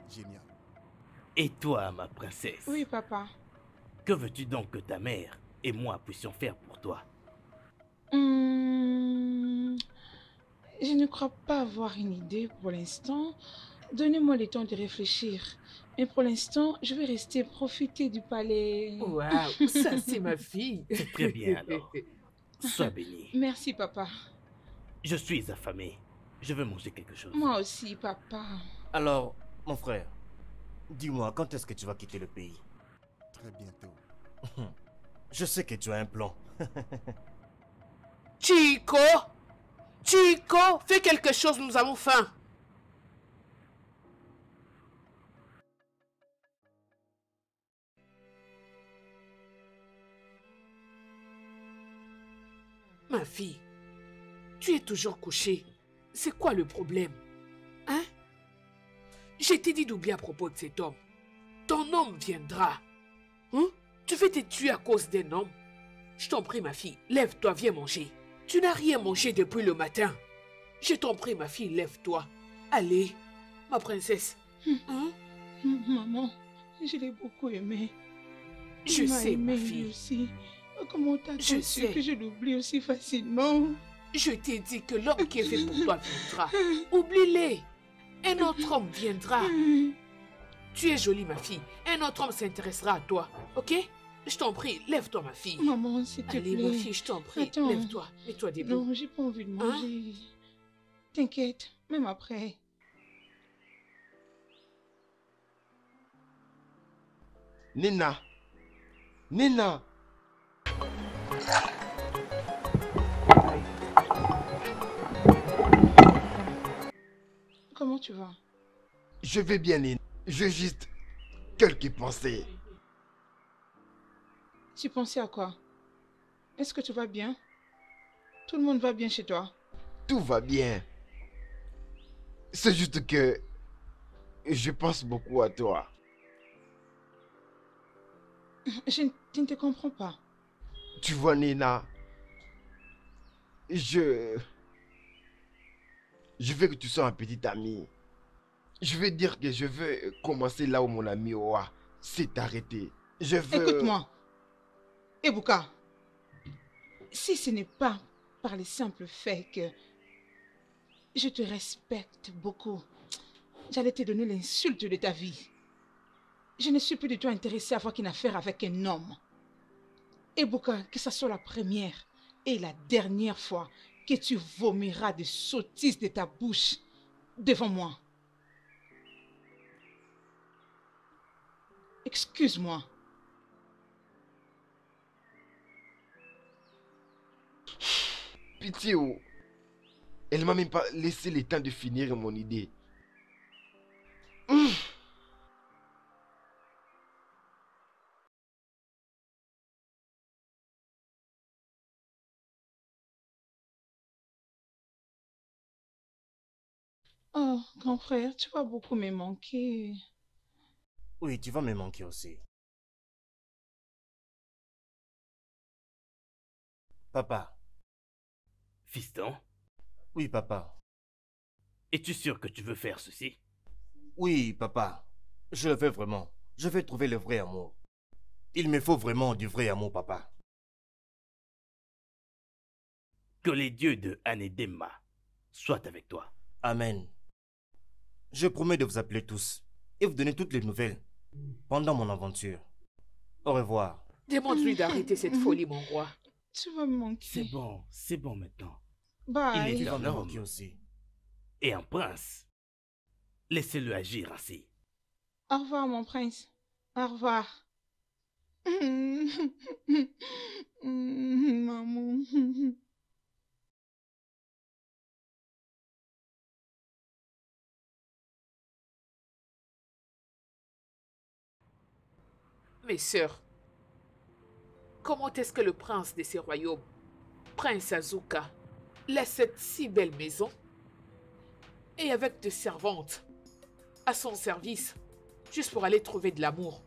Génial. Et toi, ma princesse? Oui, papa. Que veux-tu donc que ta mère et moi puissions faire pour toi? Je ne crois pas avoir une idée pour l'instant. Donnez-moi le temps de réfléchir. Mais pour l'instant, je vais rester profiter du palais. Waouh, ça c'est ma fille. C'est très bien alors. Sois béni. Merci, papa. Je suis affamé. Je veux manger quelque chose. Moi aussi, papa. Alors, mon frère, dis-moi, quand est-ce que tu vas quitter le pays? Très bientôt. Je sais que tu as un plan. Chico! Chico, fais quelque chose, nous avons faim. Ma fille, tu es toujours couchée. C'est quoi le problème? Hein? Je t'ai dit d'oublier à propos de cet homme. Ton homme viendra. Hein? Tu veux te tuer à cause d'un homme? Je t'en prie, ma fille, lève-toi, viens manger. Tu n'as rien mangé depuis le matin. Je t'en prie, ma fille, lève-toi. Allez, ma princesse. Hein? Maman, je l'ai beaucoup aimé. Je sais, ma lui fille. aussi. Comment t'as Je su sais. que je l'oublie aussi facilement? Je t'ai dit que l'homme qui est fait pour toi viendra. Oublie-les. Un autre homme viendra. Tu es jolie, ma fille. Un autre homme s'intéressera à toi, ok? Je t'en prie, lève-toi, ma fille. Maman, s'il te Allez, plaît. ma fille, je t'en prie, Attends. lève-toi. Mets-toi debout. Non, j'ai pas envie de manger. T'inquiète, même après. Nina. Nina. Comment tu vas? Je vais bien, Nina. J'ai juste quelques pensées. Tu pensais à quoi? Est-ce que tu vas bien? Tout le monde va bien chez toi? Tout va bien. C'est juste que je pense beaucoup à toi. Je ne te comprends pas. Tu vois, Nina, je veux que tu sois un petit ami. Je veux dire que je veux commencer là où mon ami Oa s'est arrêté. Je veux... Écoute-moi. Ebuka, si ce n'est pas par le simple fait que je te respecte beaucoup, j'allais te donner l'insulte de ta vie. Je ne suis plus du tout intéressée à avoir une affaire avec un homme. Ebuka, que ce soit la première et la dernière fois que tu vomiras des sottises de ta bouche devant moi. Excuse-moi. Pitié, oh. Elle m'a même pas laissé le temps de finir mon idée. Oh, grand frère, tu vas beaucoup me manquer. Oui, tu vas me manquer aussi. Papa. Fiston, Oui, papa. es-tu sûr que tu veux faire ceci? Oui, papa. Je le veux vraiment. Je vais trouver le vrai amour. Il me faut vraiment du vrai amour, papa. Que les dieux de Anedema soient avec toi. Amen. Je promets de vous appeler tous et vous donner toutes les nouvelles pendant mon aventure. Au revoir. Demande-lui d'arrêter cette folie, mon roi. Tu vas me manquer. C'est bon maintenant. Bye. Il Tu est vas un me homme manquer aussi. et un prince. Laissez-le agir ainsi. Au revoir, mon prince. Au revoir. Mes sœurs, comment est-ce que le prince de ces royaumes, Prince Azuka, laisse cette si belle maison et avec des servantes à son service, juste pour aller trouver de l'amour?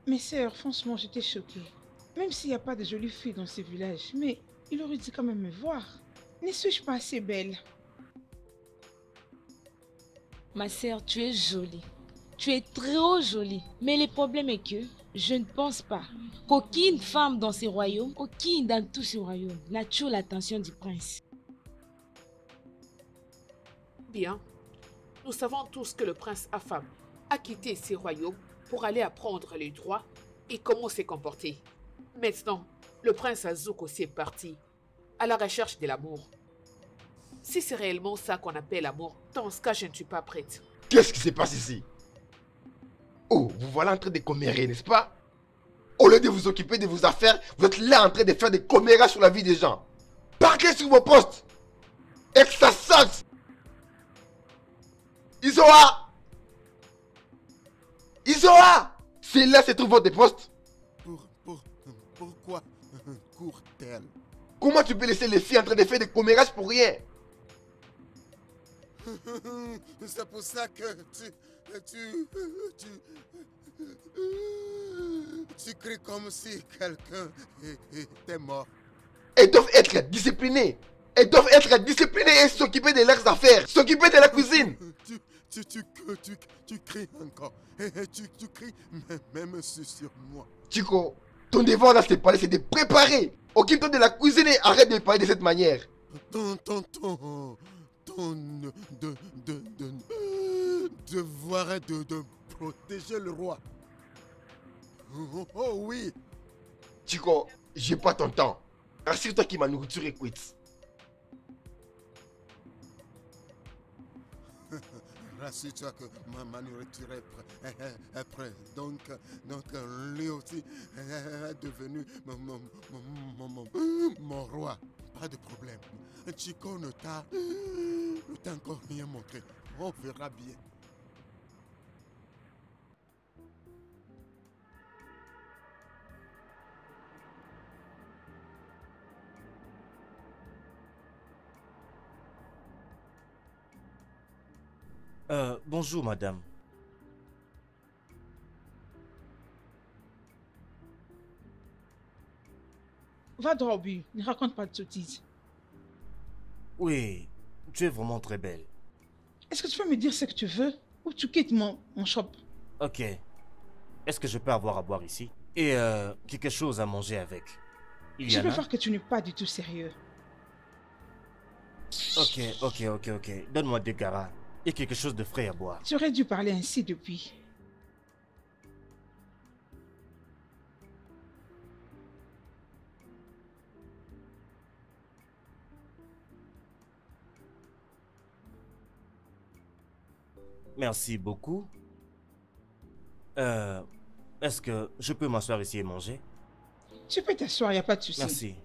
Mes sœurs, franchement, j'étais choquée. Même s'il n'y a pas de jolies filles dans ce village, mais il aurait dû quand même me voir. Ne suis-je pas assez belle? Ma sœur, tu es jolie. Tu es trop jolie. Mais le problème est que je ne pense pas qu'aucune femme dans ces royaumes, aucune dans tous ces royaumes, n'attire l'attention du prince. Bien, nous savons tous que le prince Afam a quitté ses royaumes pour aller apprendre les droits et comment se comporter. Maintenant, le prince Azuka aussi est parti à la recherche de l'amour. Si c'est réellement ça qu'on appelle amour, dans ce cas, je ne suis pas prête. Qu'est-ce qui se passe ici? Oh, vous voilà en train de commérer, n'est-ce pas? Au lieu de vous occuper de vos affaires, vous êtes là en train de faire des commérages sur la vie des gens. Partez sur vos postes et que ça saute. Isoa! Isoa! C'est là se trouve votre poste. Pourquoi court-elle? Comment tu peux laisser les filles en train de faire des commérages pour rien? C'est pour ça que tu cries comme si quelqu'un était mort. Elles doivent être disciplinées. Elles doivent être disciplinées et s'occuper de leurs affaires. S'occuper de la cuisine. Tu cries encore. Tu cries même sur moi. Chico, ton devoir dans ce palais, c'est de préparer. Occupe-toi de la cuisine et arrête de parler de cette manière. Ton devoir est de protéger le roi. Oh oui. Chico, j'ai pas ton temps. Rassure-toi que ma nourriture est cuite. Rassure-toi que ma nourriture est prête. Donc lui aussi est devenu mon roi. Pas de problème. Chico ne t'a encore rien montré. On verra bien. Bonjour madame. Va droit au but, ne raconte pas de sottises. Oui, tu es vraiment très belle. Est-ce que tu peux me dire ce que tu veux ou tu quittes mon shop? Ok. Est-ce que je peux avoir à boire ici? Et quelque chose à manger avec? Je peux voir que tu n'es pas du tout sérieux. Ok. Donne-moi 2 garas et quelque chose de frais à boire. Tu aurais dû parler ainsi depuis. Merci beaucoup. Est-ce que je peux m'asseoir ici et manger? Tu peux t'asseoir, il n'y a pas de souci. Merci.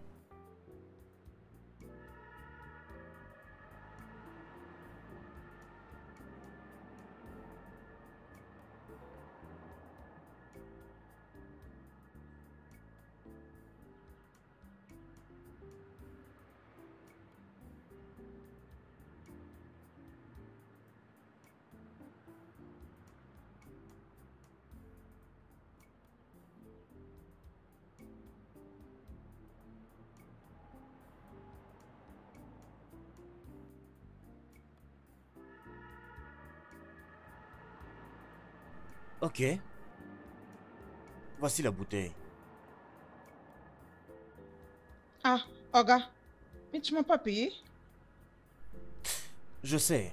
Ok. Voici la bouteille. Ah, Oga, mais tu m'as pas payé? Je sais.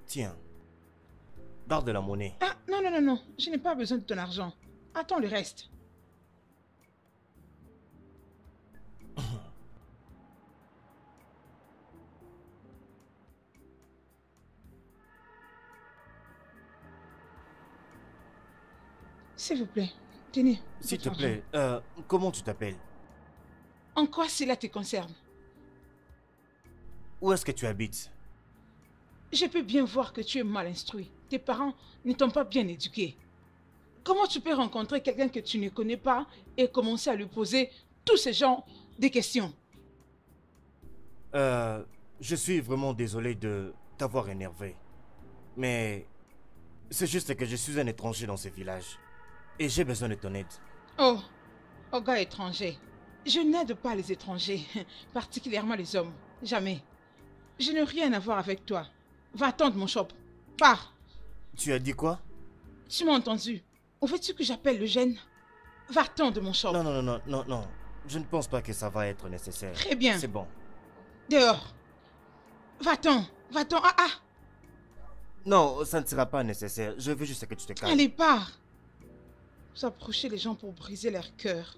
Tiens. Garde la monnaie. Ah, non. Je n'ai pas besoin de ton argent. Attends le reste. S'il vous plaît, tenez. S'il te plaît, comment tu t'appelles? En quoi cela te concerne? Où est-ce que tu habites? Je peux bien voir que tu es mal instruit. tes parents ne t'ont pas bien éduqué. Comment tu peux rencontrer quelqu'un que tu ne connais pas et commencer à lui poser tous ces genres de questions? Je suis vraiment désolé de t'avoir énervé. Mais c'est juste que je suis un étranger dans ce village. Et j'ai besoin de ton aide. Oh, gars étranger. Je n'aide pas les étrangers, particulièrement les hommes. Jamais. Je n'ai rien à voir avec toi. Va attendre mon shop. Pars. Tu as dit quoi? Tu m'as entendu. Où veux-tu que j'appelle le gène? Va-t'en de mon shop. Non. Je ne pense pas que ça va être nécessaire. Très bien. C'est bon. Dehors. Va-t'en. Ah. Non, ça ne sera pas nécessaire. Je veux juste que tu te calmes. Allez, pars. Vous approchez les gens pour briser leur cœur.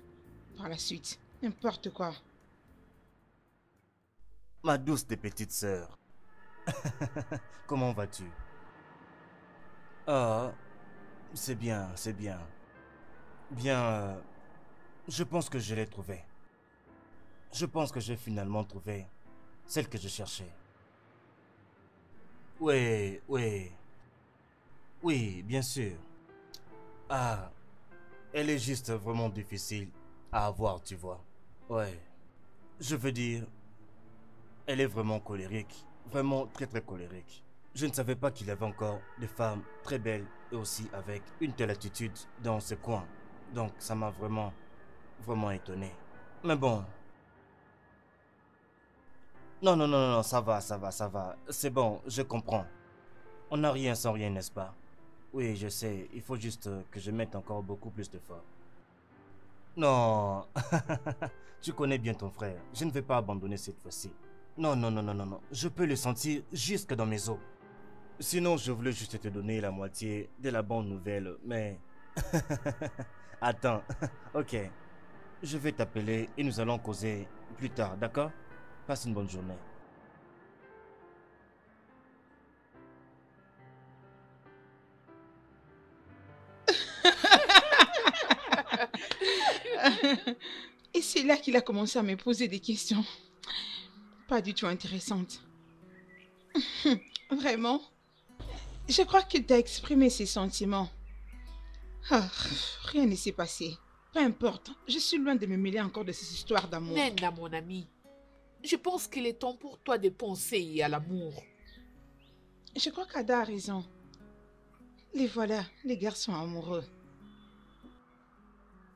Par la suite. N'importe quoi. Ma douce des petites sœurs. Comment vas-tu? Ah, c'est bien. Bien, je pense que je l'ai trouvée. Je pense que j'ai finalement trouvé celle que je cherchais. Oui, bien sûr. Ah, elle est juste vraiment difficile à avoir, tu vois. Ouais, je veux dire, elle est vraiment colérique. Vraiment très colérique. Je ne savais pas qu'il y avait encore des femmes très belles et aussi avec une telle attitude dans ce coin. Donc ça m'a vraiment étonné. Mais bon. Non, ça va. C'est bon, je comprends. On n'a rien sans rien, n'est-ce pas? Oui, je sais, il faut juste que je mette encore beaucoup plus d'efforts. Non, tu connais bien ton frère. Je ne vais pas abandonner cette fois-ci. Non. Je peux le sentir jusque dans mes os. Sinon, je voulais juste te donner la moitié de la bonne nouvelle, mais... Attends, ok. Je vais t'appeler et nous allons causer plus tard, d'accord? Passe une bonne journée. Et c'est là qu'il a commencé à me poser des questions. Pas du tout intéressantes. Vraiment? Je crois qu'il t'a exprimé ses sentiments. Ah, rien ne s'est passé. Peu importe, je suis loin de me mêler encore de ces histoires d'amour. Nena, mon ami, je pense qu'il est temps pour toi de penser à l'amour. Je crois qu'Ada a raison. Les voilà, les garçons amoureux.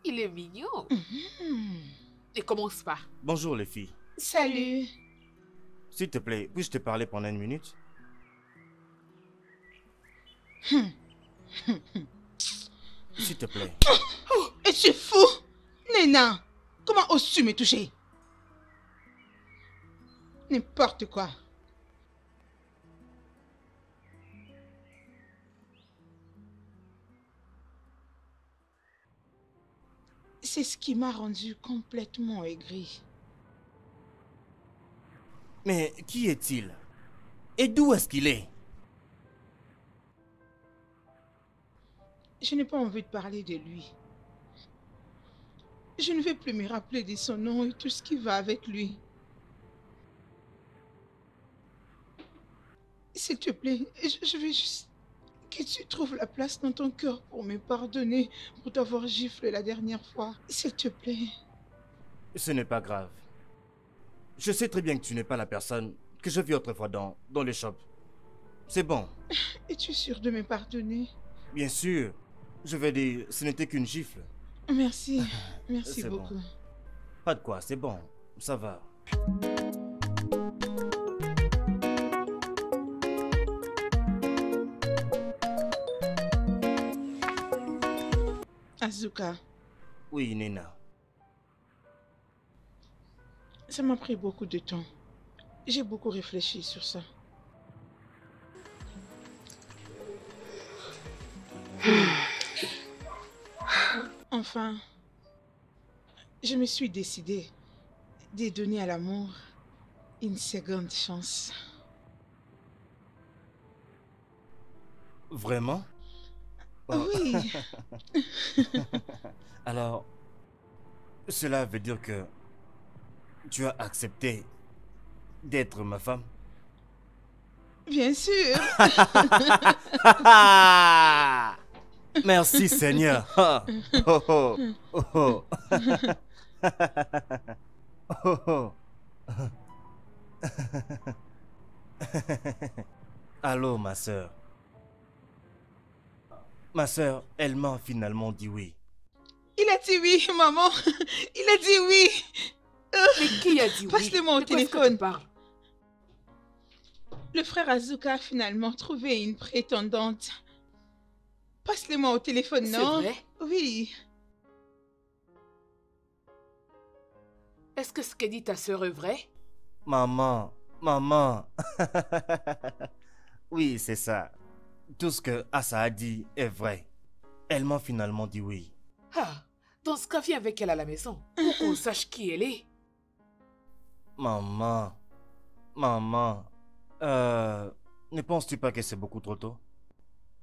Il est mignon. Ne commence pas. Bonjour les filles. Salut. S'il te plaît, puis-je te parler pendant une minute? S'il te plaît. Oh, es-tu fou? Nena, comment oses-tu me toucher? N'importe quoi. C'est ce qui m'a rendu complètement aigri. Mais qui est-il? Et d'où est-ce qu'il est? Je n'ai pas envie de parler de lui. Je ne vais plus me rappeler de son nom et tout ce qui va avec lui. S'il te plaît, je veux juste que tu trouves la place dans ton cœur pour me pardonner pour t'avoir giflé la dernière fois. S'il te plaît. Ce n'est pas grave. Je sais très bien que tu n'es pas la personne que je vis autrefois dans le shop. C'est bon. Es-tu sûr de me pardonner? Bien sûr. Je vais dire, ce n'était qu'une gifle. Merci. Merci beaucoup. Bon. Pas de quoi, c'est bon. Ça va. Azuka. Oui, Nena. Ça m'a pris beaucoup de temps. J'ai beaucoup réfléchi sur ça. Enfin, je me suis décidée de donner à l'amour une seconde chance. Vraiment? Oui. Alors, cela veut dire que tu as accepté d'être ma femme? Bien sûr. Merci Seigneur. Oh, oh, oh, oh. Oh, oh. Allô, ma sœur. Ma sœur, elle m'a finalement dit oui. Il a dit oui, maman. Il a dit oui. Mais qui a dit oui? Passe-le-moi au téléphone. Le frère Azuka a finalement trouvé une prétendante. Passe-le-moi au téléphone, non? C'est vrai? Oui. Est-ce que ce que dit ta sœur est vrai? Maman, maman. Oui, c'est ça. Tout ce que Asa a dit est vrai. Elle m'a finalement dit oui. Ah, dans ce cas, viens avec elle à la maison pour qu'on sache qui elle est. Maman, maman, ne penses-tu pas que c'est beaucoup trop tôt?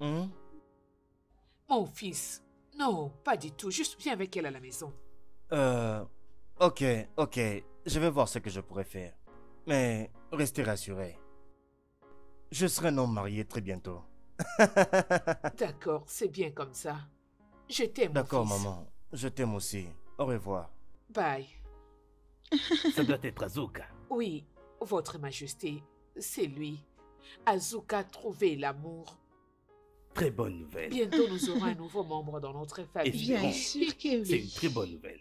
Mon fils, non, pas du tout. Juste viens avec elle à la maison. Ok, je vais voir ce que je pourrais faire. Mais restez rassurés. Je serai un homme marié très bientôt. D'accord, c'est bien comme ça. Je t'aime, mon fils. D'accord, maman. Je t'aime aussi. Au revoir. Bye. Ça doit être Azuka. Oui, votre majesté, c'est lui. Azuka a trouvé l'amour. Très bonne nouvelle. Bientôt, nous aurons un nouveau membre dans notre famille. Bien sûr que oui. C'est une très bonne nouvelle.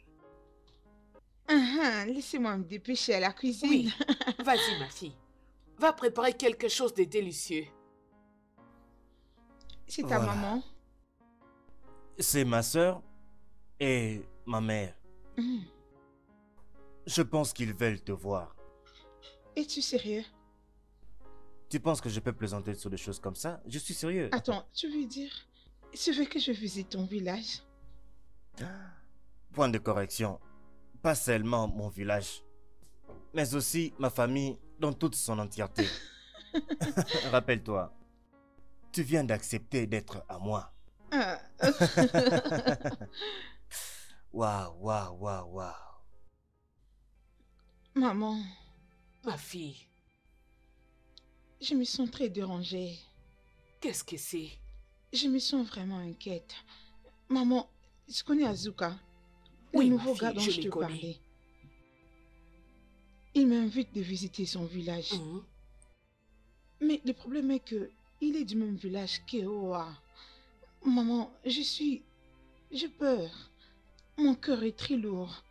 Laissez-moi me dépêcher à la cuisine. Oui, vas-y ma fille. Va préparer quelque chose de délicieux. C'est ta maman? C'est ma sœur et ma mère. Je pense qu'ils veulent te voir. Es-tu sérieux? Tu penses que je peux plaisanter sur des choses comme ça? Je suis sérieux. Attends, tu veux dire... Tu veux que je visite ton village? Point de correction. Pas seulement mon village, mais aussi ma famille dans toute son entièreté. Rappelle-toi, tu viens d'accepter d'être à moi. Waouh, waouh, waouh, waouh. Maman. Ma fille. Je me sens très dérangée. Qu'est-ce que c'est? Je me sens vraiment inquiète. Maman, tu connais Azuka? Oui, le nouveau fille, gars dont je te parlais. Il m'invite de visiter son village. Mais le problème est que il est du même village qu'Eoa. Maman, j'ai peur. Mon cœur est très lourd.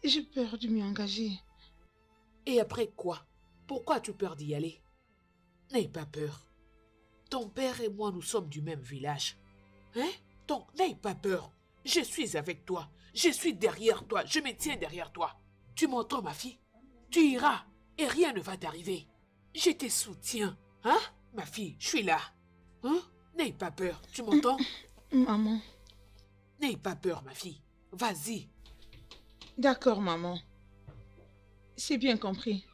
J'ai peur de m'y engager. Et après quoi? Pourquoi as-tu peur d'y aller? N'aie pas peur. Ton père et moi, nous sommes du même village. Hein? Donc, n'aie pas peur. Je suis avec toi. Je suis derrière toi. Je me tiens derrière toi. Tu m'entends, ma fille? Tu iras et rien ne va t'arriver. Je te soutiens. Hein? Ma fille, je suis là. Hein? N'aie pas peur. Tu m'entends? Maman. N'aie pas peur, ma fille. Vas-y. D'accord, maman. C'est bien compris.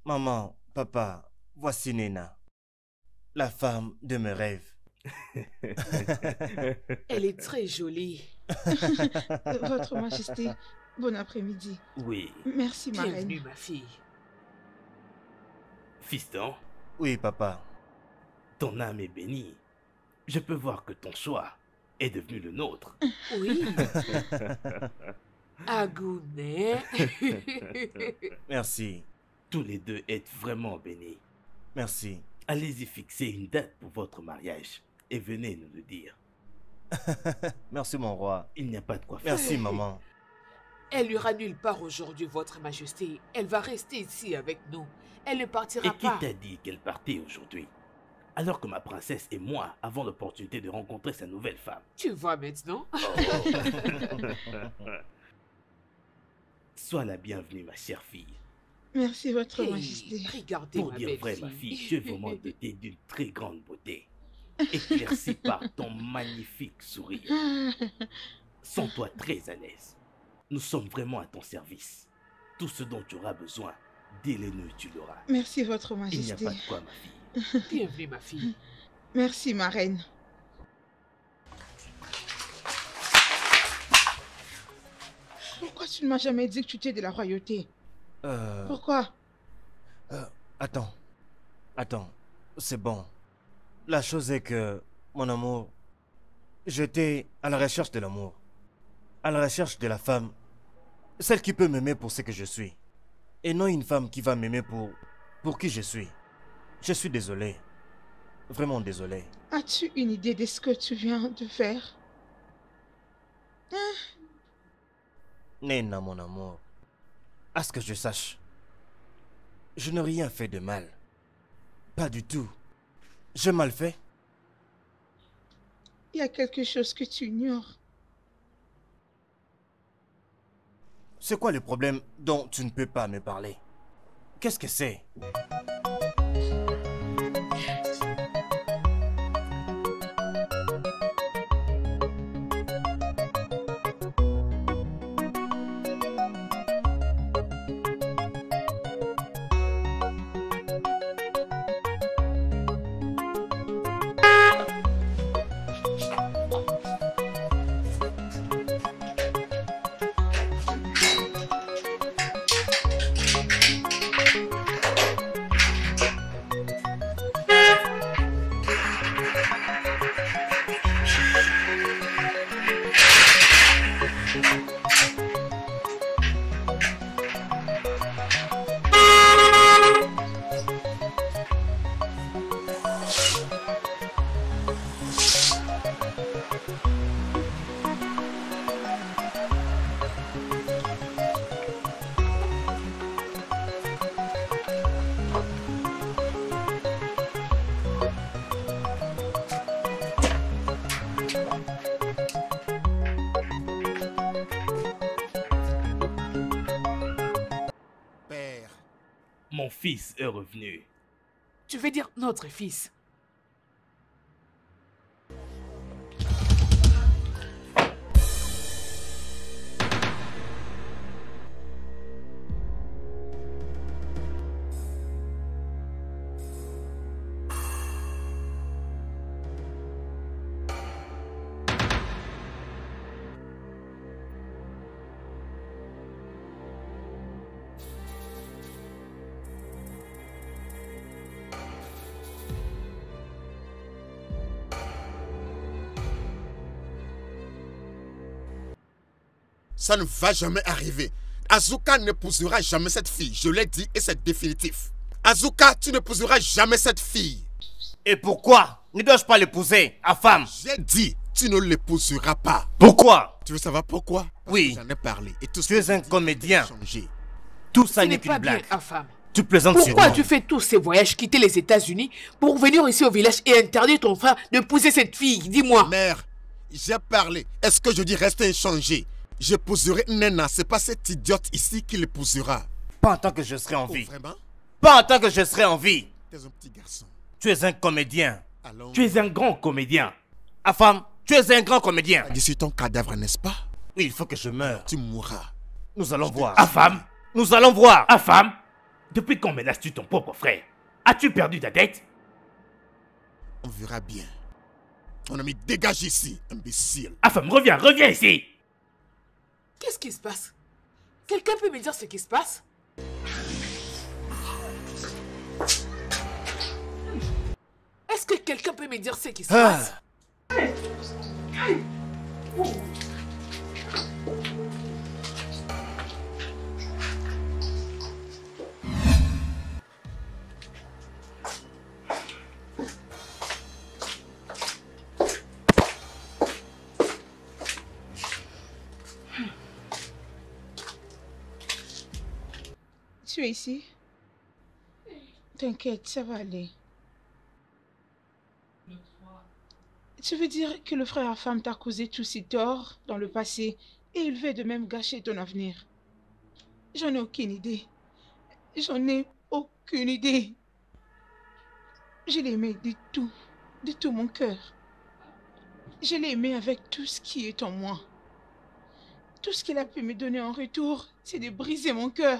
Maman, papa, voici Nena, la femme de mes rêves. Elle est très jolie. Votre Majesté, bon après-midi. Oui. Merci, ma reine. Bienvenue, ma fille. Fiston? Oui, papa. Ton âme est bénie. Je peux voir que ton choix est devenu le nôtre. Oui. Agounet. Merci. Tous les deux êtes vraiment bénis. Merci. Allez-y fixer une date pour votre mariage et venez nous le dire. Merci, mon roi. Il n'y a pas de quoi faire. Merci, maman. Elle ira nulle part aujourd'hui, votre majesté. Elle va rester ici avec nous. Elle ne partira pas. Et pas. qui t'a dit qu'elle partait aujourd'hui? Alors que ma princesse et moi avons l'opportunité de rencontrer sa nouvelle femme. Tu vois maintenant? Sois la bienvenue, ma chère fille. Merci, votre majesté. Regardez, pour dire vrai, ma fille, tu es vraiment dotée d'une très grande beauté. Éclaircie par ton magnifique sourire. Sens-toi très à l'aise. Nous sommes vraiment à ton service. Tout ce dont tu auras besoin, dis-le-nous et tu l'auras. Merci, votre majesté. Il n'y a pas de quoi, ma fille. Bienvenue, ma fille. Merci, ma reine. Pourquoi tu ne m'as jamais dit que tu étais de la royauté? Pourquoi? Attends. Attends. C'est bon. La chose est que, mon amour, j'étais à la recherche de l'amour. À la recherche de la femme. Celle qui peut m'aimer pour ce que je suis. Et non une femme qui va m'aimer pour qui je suis. Je suis désolé. Vraiment désolé. As-tu une idée de ce que tu viens de faire? Nena, mon amour. À ce que je sache, je n'ai rien fait de mal. Pas du tout. J'ai mal fait. Il y a quelque chose que tu ignores. C'est quoi le problème dont tu ne peux pas me parler? Qu'est-ce que c'est? Mon fils est revenu. Tu veux dire notre fils? Ça ne va jamais arriver. Azuka n'épousera jamais cette fille. Je l'ai dit et c'est définitif. Azuka, tu n'épouseras jamais cette fille. Et pourquoi ne dois-je pas l'épouser, à femme? J'ai dit, tu ne l'épouseras pas. Pourquoi? Tu veux savoir pourquoi? Parce oui. que j'en ai parlé. Et tout tu es un comédien. Tout ça n'est qu'une blague. Bien, femme. Tu plaisantes sur moi. Pourquoi tu fais tous ces voyages, quitter les États-Unis pour venir ici au village et interdire ton frère d'épouser cette fille? Dis-moi. Mère, j'ai parlé. Est-ce que je dis rester inchangé? J'épouserai Nena, c'est pas cette idiote ici qui l'épousera. Pas en tant que je serai en vie. Vraiment? Pas en tant que je serai en vie. Tu es un petit garçon. Tu es un comédien. Allons... Tu es un grand comédien. Afam, tu es un grand comédien. D'ici ton cadavre, n'est-ce pas? Oui, il faut que je meure. Tu mourras. Nous allons voir. Afam, nous allons voir. Afam, depuis quand menaces-tu ton propre frère? As-tu perdu ta tête? On verra bien. Mon ami, dégage ici, imbécile. Afam, reviens ici. Qu'est-ce qui se passe? Quelqu'un peut me dire ce qui se passe? Est-ce que quelqu'un peut me dire ce qui se passe? Tu es ici? T'inquiète, ça va aller. Tu veux dire que le frère à femme t'a causé tous ces torts dans le passé et il veut de même gâcher ton avenir? J'en ai aucune idée. J'en ai aucune idée. Je l'ai aimé de tout mon cœur. Je l'ai aimé avec tout ce qui est en moi. Tout ce qu'il a pu me donner en retour, c'est de briser mon cœur.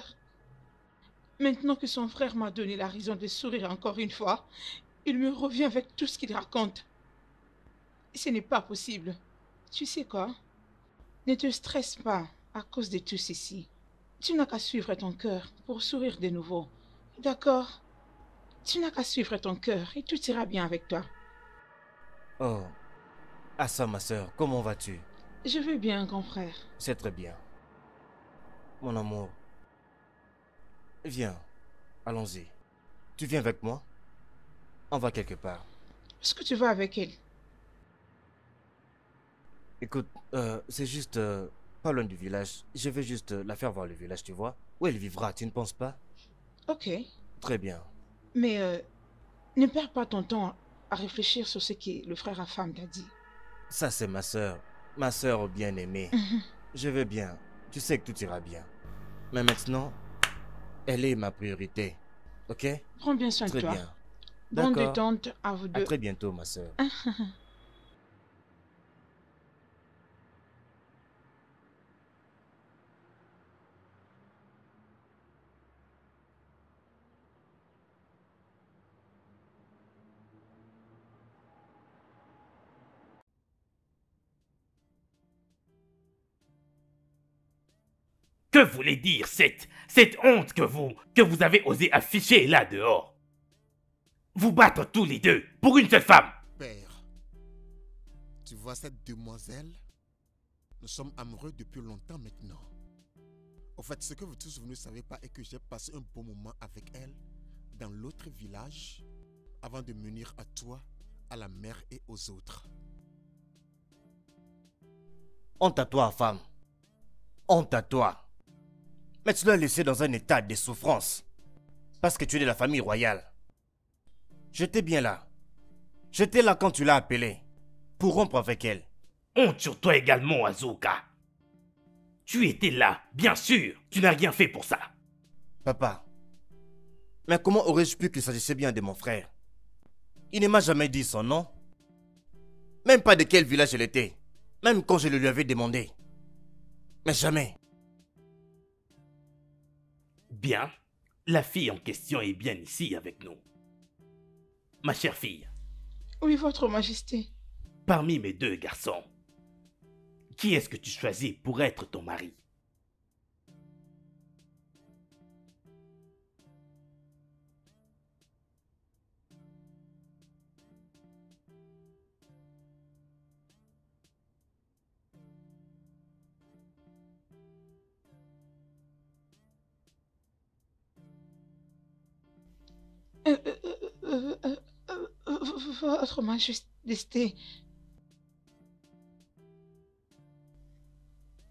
Maintenant que son frère m'a donné la raison de sourire encore une fois, il me revient avec tout ce qu'il raconte. Ce n'est pas possible. Tu sais quoi? Ne te stresse pas. à cause de tout ceci. Tu n'as qu'à suivre ton cœur pour sourire de nouveau. D'accord? Tu n'as qu'à suivre ton cœur et tout ira bien avec toi. Oh, Assa, ma soeur, comment vas-tu? Je vais bien, grand frère. C'est très bien. Mon amour, viens, allons-y. Tu viens avec moi? On va quelque part. Est-ce que tu vas avec elle? Écoute, c'est juste pas loin du village. Je vais juste la faire voir le village, tu vois? Où elle vivra, tu ne penses pas? Ok. Très bien. Mais ne perds pas ton temps à réfléchir sur ce que le frère à femme t'a dit. Ça, c'est ma soeur bien-aimée. Je vais bien. Tu sais que tout ira bien. Mais maintenant, elle est ma priorité. Ok? Prends bien soin de toi. Très bien. Bonne D'accord. détente à vous deux. À très bientôt, ma soeur. Que voulait dire cette honte que vous avez osé afficher là dehors? Vous battre tous les deux pour une seule femme? Père, tu vois cette demoiselle? Nous sommes amoureux depuis longtemps maintenant. Au fait, ce que vous tous vous ne savez pas est que j'ai passé un bon moment avec elle dans l'autre village avant de m'unir à toi, à la mère et aux autres. Honte à toi, femme. Honte à toi. Mais tu l'as laissé dans un état de souffrance. Parce que tu es de la famille royale. J'étais bien là. J'étais là quand tu l'as appelée. Pour rompre avec elle. Honte sur toi également, Asuka. Tu étais là, bien sûr. Tu n'as rien fait pour ça. Papa. Mais comment aurais-je pu qu'il s'agissait bien de mon frère? Il ne m'a jamais dit son nom. Même pas de quel village elle était. Même quand je le lui avais demandé. Mais jamais. Bien, la fille en question est bien ici avec nous. Ma chère fille. Oui, votre majesté. Parmi mes deux garçons, qui est-ce que tu choisis pour être ton mari? Votre majesté.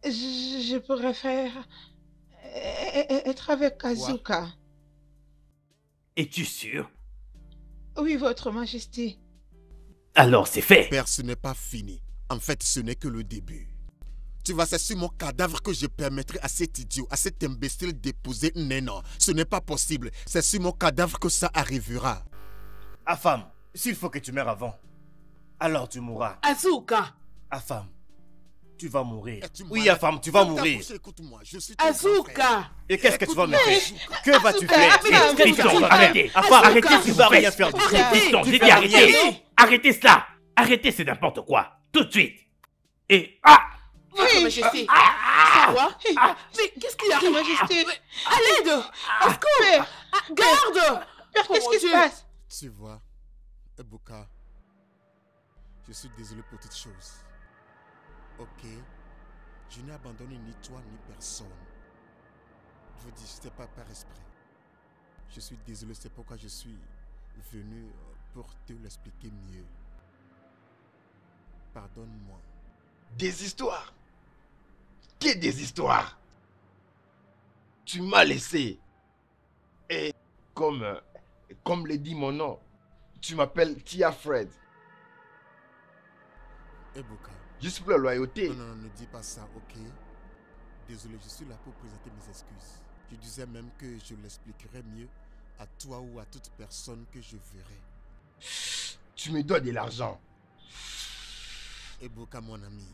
Je préfère être avec Asuka. Es-tu sûr? Oui, votre majesté. Alors c'est fait. Père, ce n'est pas fini. En fait, ce n'est que le début. Tu vois, c'est sur mon cadavre que je permettrai à cet idiot, à cet imbécile d'épouser Nena. Ce n'est pas possible. C'est sur mon cadavre que ça arrivera. Afam, s'il faut que tu meurs avant, alors tu mourras. Asuka. Afam, tu vas mourir. Es-tu Oui, malade? Afam, tu vas Ferme ta mourir. bouche et écoute-moi, je suis ton grand frère. Asuka. Et qu'est-ce que tu vas me faire? Asuka. Que vas-tu faire? Asuka, Fiston, arrêtez. Afam, Arrêtez, tu s'il vous vas plaît. rien faire du tout. Arrêtez. Fiston, Tu j'ai fais dit rien. arrêtez. Arrêtez cela. Arrêtez, c'est n'importe quoi. Tout de suite. Et... Ah! Votre majesté. Ça va? Mais qu'est-ce qu'il y a? Votre majesté. À l'aide. Au secours. Père, Garde. Père, Oh, qu'est-ce mon qui se Dieu. passe? Tu vois, Ebuka, je suis désolé pour toutes choses. Ok, je n'ai abandonné ni toi ni personne. Je vous dis, ce n'était pas par esprit. Je suis désolé, c'est pourquoi je suis venu pour te l'expliquer mieux. Pardonne-moi. Des histoires? Que des histoires? Tu m'as laissé. Et comme le dit mon nom, tu m'appelles Tia Fred. Ebuka. Juste pour la loyauté. Non, ne dis pas ça, ok? Désolé, je suis là pour présenter mes excuses. Je disais même que je l'expliquerai mieux à toi ou à toute personne que je verrai. Tu me dois de l'argent. Ebuka, mon ami,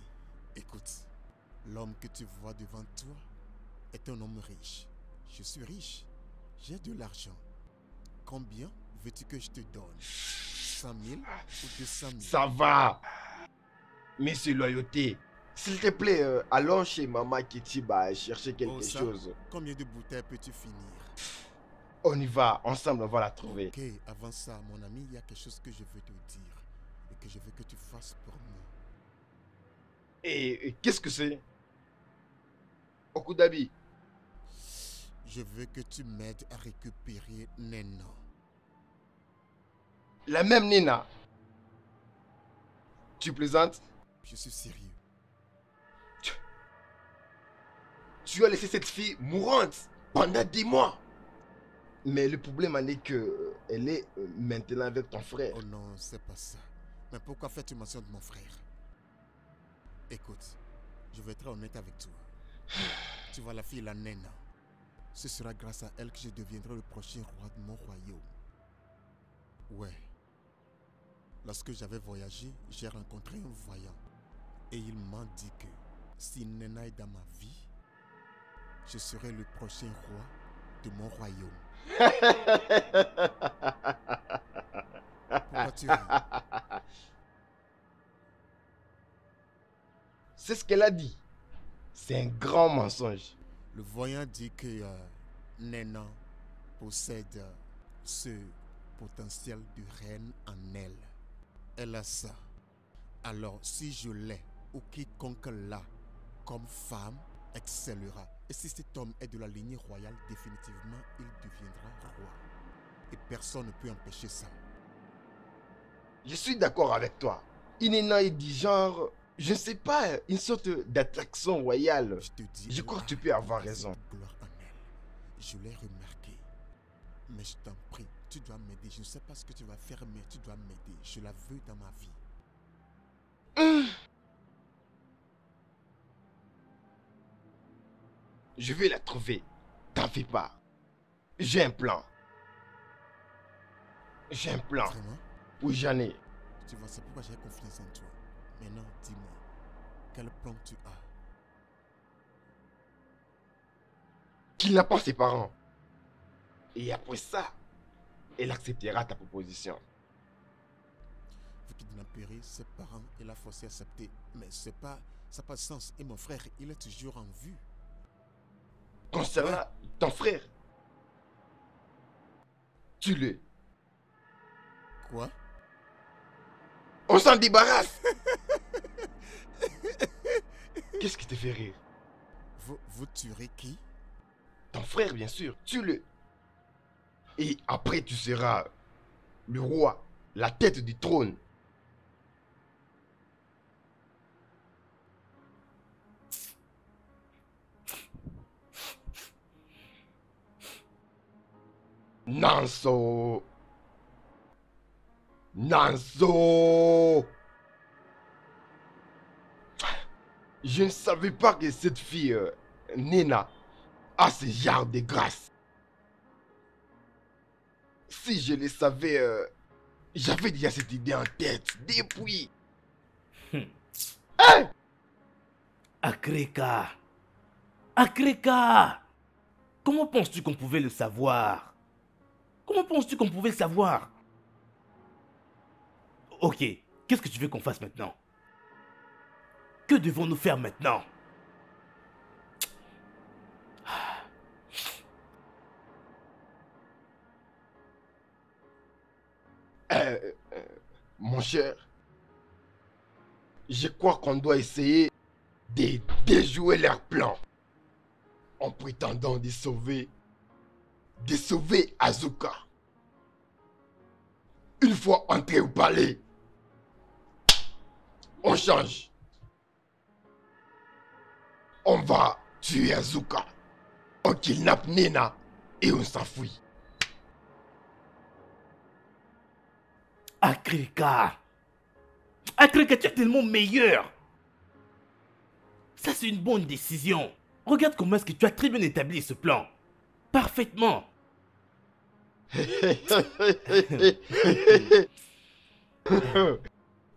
écoute. L'homme que tu vois devant toi est un homme riche. Je suis riche. J'ai de l'argent. Combien veux-tu que je te donne? 100 000 ou 200 000? Ça va. Monsieur Loyauté, S'il te plaît, allons chez Maman Ketiba chercher quelque ça, chose. Combien de bouteilles peux-tu finir? On y va, ensemble on va la trouver. Ok, avant ça, mon ami, il y a quelque chose que je veux te dire et que je veux que tu fasses pour moi. Et qu'est-ce que c'est? Okudabi. Je veux que tu m'aides à récupérer Nena. La même Nina. Tu plaisantes? Je suis sérieux. Tu as laissé cette fille mourante pendant 10 mois. Mais le problème en est que elle est maintenant avec ton frère. Oh non, c'est pas ça. Mais pourquoi fais-tu mention de mon frère? Écoute, je vais être honnête avec toi. Tu vois la fille, la Nena. Ce sera grâce à elle que je deviendrai le prochain roi de mon royaume. Ouais. Lorsque j'avais voyagé, j'ai rencontré un voyant. Et il m'a dit que si Nena est dans ma vie, je serai le prochain roi de mon royaume. Pourquoi tu ris? C'est ce qu'elle a dit. C'est un grand mensonge. Le voyant dit que Nena possède ce potentiel de reine en elle. Elle a ça. Alors, si je l'ai ou quiconque l'a comme femme, excellera. Et si cet homme est de la lignée royale, définitivement, il deviendra roi. Et personne ne peut empêcher ça. Je suis d'accord avec toi. Inena est du genre, je ne sais pas, une sorte d'attraction royale. Je te dis, Je crois que tu peux avoir raison. Gloire en elle. Je l'ai remarqué. Mais je t'en prie, tu dois m'aider. Je ne sais pas ce que tu vas faire, mais tu dois m'aider. Je la veux dans ma vie. Je vais la trouver. T'en fais pas. J'ai un plan. J'ai un plan. Vraiment? Oui, j'en ai. Tu vois, c'est pourquoi j'ai confiance en toi. Maintenant, dis-moi, quel plan tu as? Qu'il n'a pas ses parents. Et après ça, elle acceptera ta proposition. Vu qu'il n'a péri, ses parents, il a forcé à accepter. Mais ça n'a pas de sens. Et mon frère, il est toujours en vue. Concernant ton frère, tue-le. Quoi? On s'en débarrasse. Qu'est-ce qui te fait rire? Vous tuerez qui? Ton frère, bien sûr. Tue-le. Et après, tu seras le roi, la tête du trône. Nanso. Nanso. Je ne savais pas que cette fille, Nena, a ce genre de grâce. Si je le savais, j'avais déjà cette idée en tête depuis. Hein? Akreka! Akreka! Comment penses-tu qu'on pouvait le savoir? Comment penses-tu qu'on pouvait le savoir? Ok, qu'est-ce que tu veux qu'on fasse maintenant? Que devons-nous faire maintenant? Mon cher, je crois qu'on doit essayer de déjouer leur plan en prétendant de sauver Asuka. Une fois entré au palais, on change. On va tuer Asuka. On kidnappe Nena et on s'enfuit. Akreka! Akreka, tu es tellement meilleur! Ça, c'est une bonne décision. Regarde comment est-ce que tu as très bien établi ce plan. Parfaitement.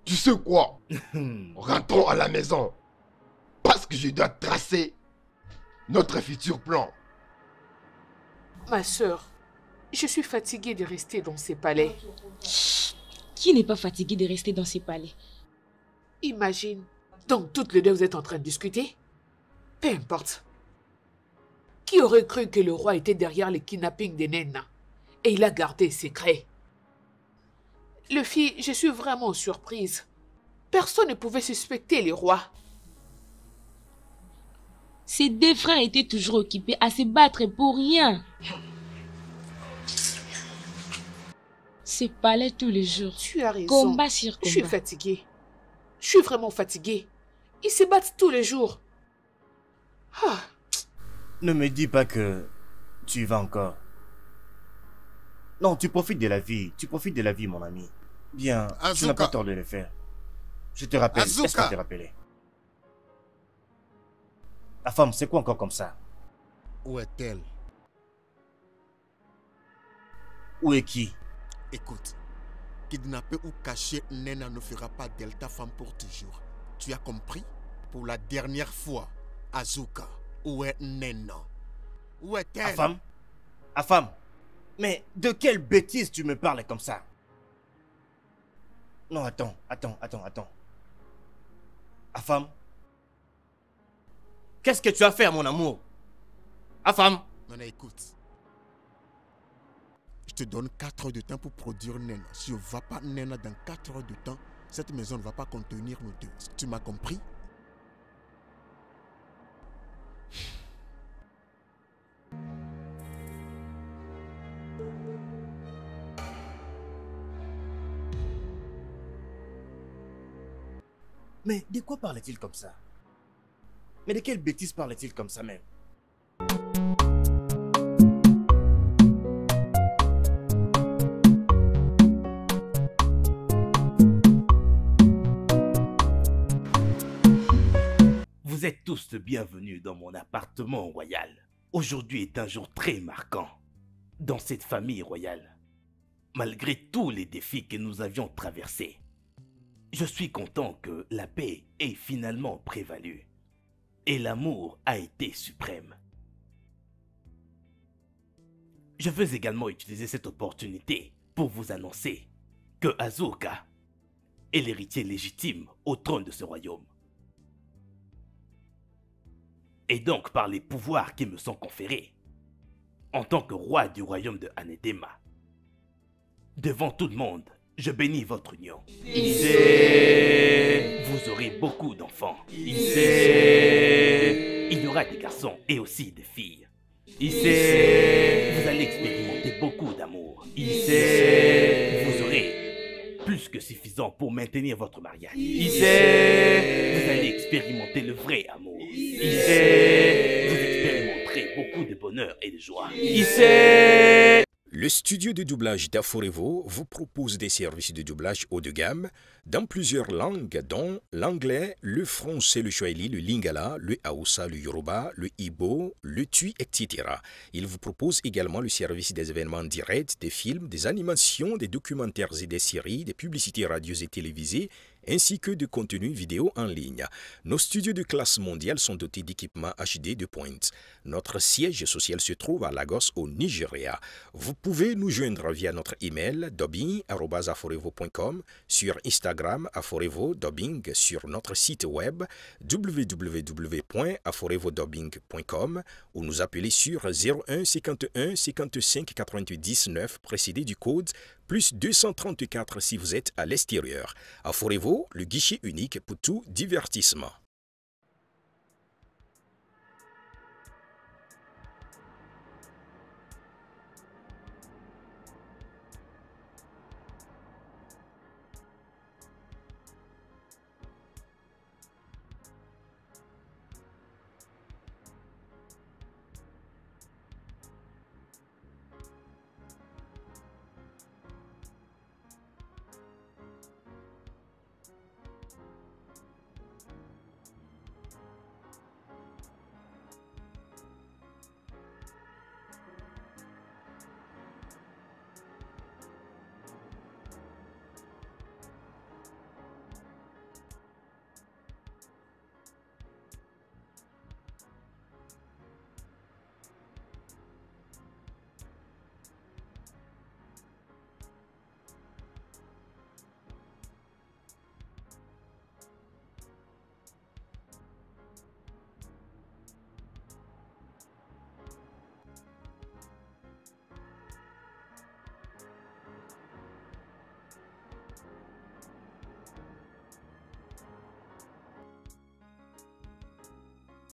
Tu sais quoi? Rentrons à la maison. Parce que je dois tracer notre futur plan. Ma sœur, je suis fatiguée de rester dans ces palais. Qui n'est pas fatigué de rester dans ces palais? Imagine, Donc toutes les deux vous êtes en train de discuter? Peu importe. Qui aurait cru que le roi était derrière le kidnapping des Nena? Et il a gardé secret. Le fille, je suis vraiment surprise. Personne ne pouvait suspecter le roi. Ses deux frères étaient toujours occupés à se battre pour rien. Se parlaient tous les jours. Tu as raison. Combat sur combat. Je suis fatiguée. Je suis vraiment fatiguée. Ils se battent tous les jours. Ah. Ne me dis pas que tu y vas encore. Non, tu profites de la vie. Tu profites de la vie, mon ami. Bien, tu n'as pas tort de le faire. Je te rappelle. Est-ce que te rappeler? La femme, c'est quoi encore comme ça? Où est-elle? Où est qui? Écoute, kidnapper ou cacher Nena ne fera pas d'elle ta femme pour toujours. Tu as compris? Pour la dernière fois, Azuka, où est Nena? Où est-elle? Afam? Afam? Mais de quelle bêtise tu me parles comme ça? Non, attends. Afam? Qu'est-ce que tu as fait, mon amour? Afam? Non, écoute. Je te donne 4 heures de temps pour produire Nena. Si on ne va pas Nena dans 4 heures de temps, cette maison ne va pas contenir nous deux. Tu m'as compris? Mais de quoi parle-t-il comme ça? Mais de quelle bêtise parle-t-il comme ça même? Vous êtes tous bienvenus dans mon appartement royal. Aujourd'hui est un jour très marquant dans cette famille royale. Malgré tous les défis que nous avions traversés, je suis content que la paix ait finalement prévalu et l'amour a été suprême. Je veux également utiliser cette opportunité pour vous annoncer que Azuka est l'héritier légitime au trône de ce royaume. Et donc par les pouvoirs qui me sont conférés, en tant que roi du royaume de Anedema, devant tout le monde, je bénis votre union. Vous aurez beaucoup d'enfants. Il y aura des garçons et aussi des filles. Vous allez expérimenter beaucoup d'amour. Vous aurez plus que suffisant pour maintenir votre mariage. Vous allez expérimenter le vrai amour. Vous expérimenterez beaucoup de bonheur et de joie. Le studio de doublage d'Aforevo vous propose des services de doublage haut de gamme dans plusieurs langues dont l'anglais, le français, le swahili, le lingala, le hausa, le yoruba, le igbo, le tui, etc. Il vous propose également le service des événements directs, des films, des animations, des documentaires et des séries, des publicités radio et télévisées, ainsi que de contenus vidéo en ligne. Nos studios de classe mondiale sont dotés d'équipements HD de pointe. Notre siège social se trouve à Lagos au Nigeria. Vous pouvez nous joindre via notre email dubbing@aforevo.com, sur Instagram Aforevo Dubbing, sur notre site web www.aforevodubbing.com ou nous appeler sur 01 51 55 88 19 précédé du code plus 234 si vous êtes à l'extérieur. Aforevo, le guichet unique pour tout divertissement.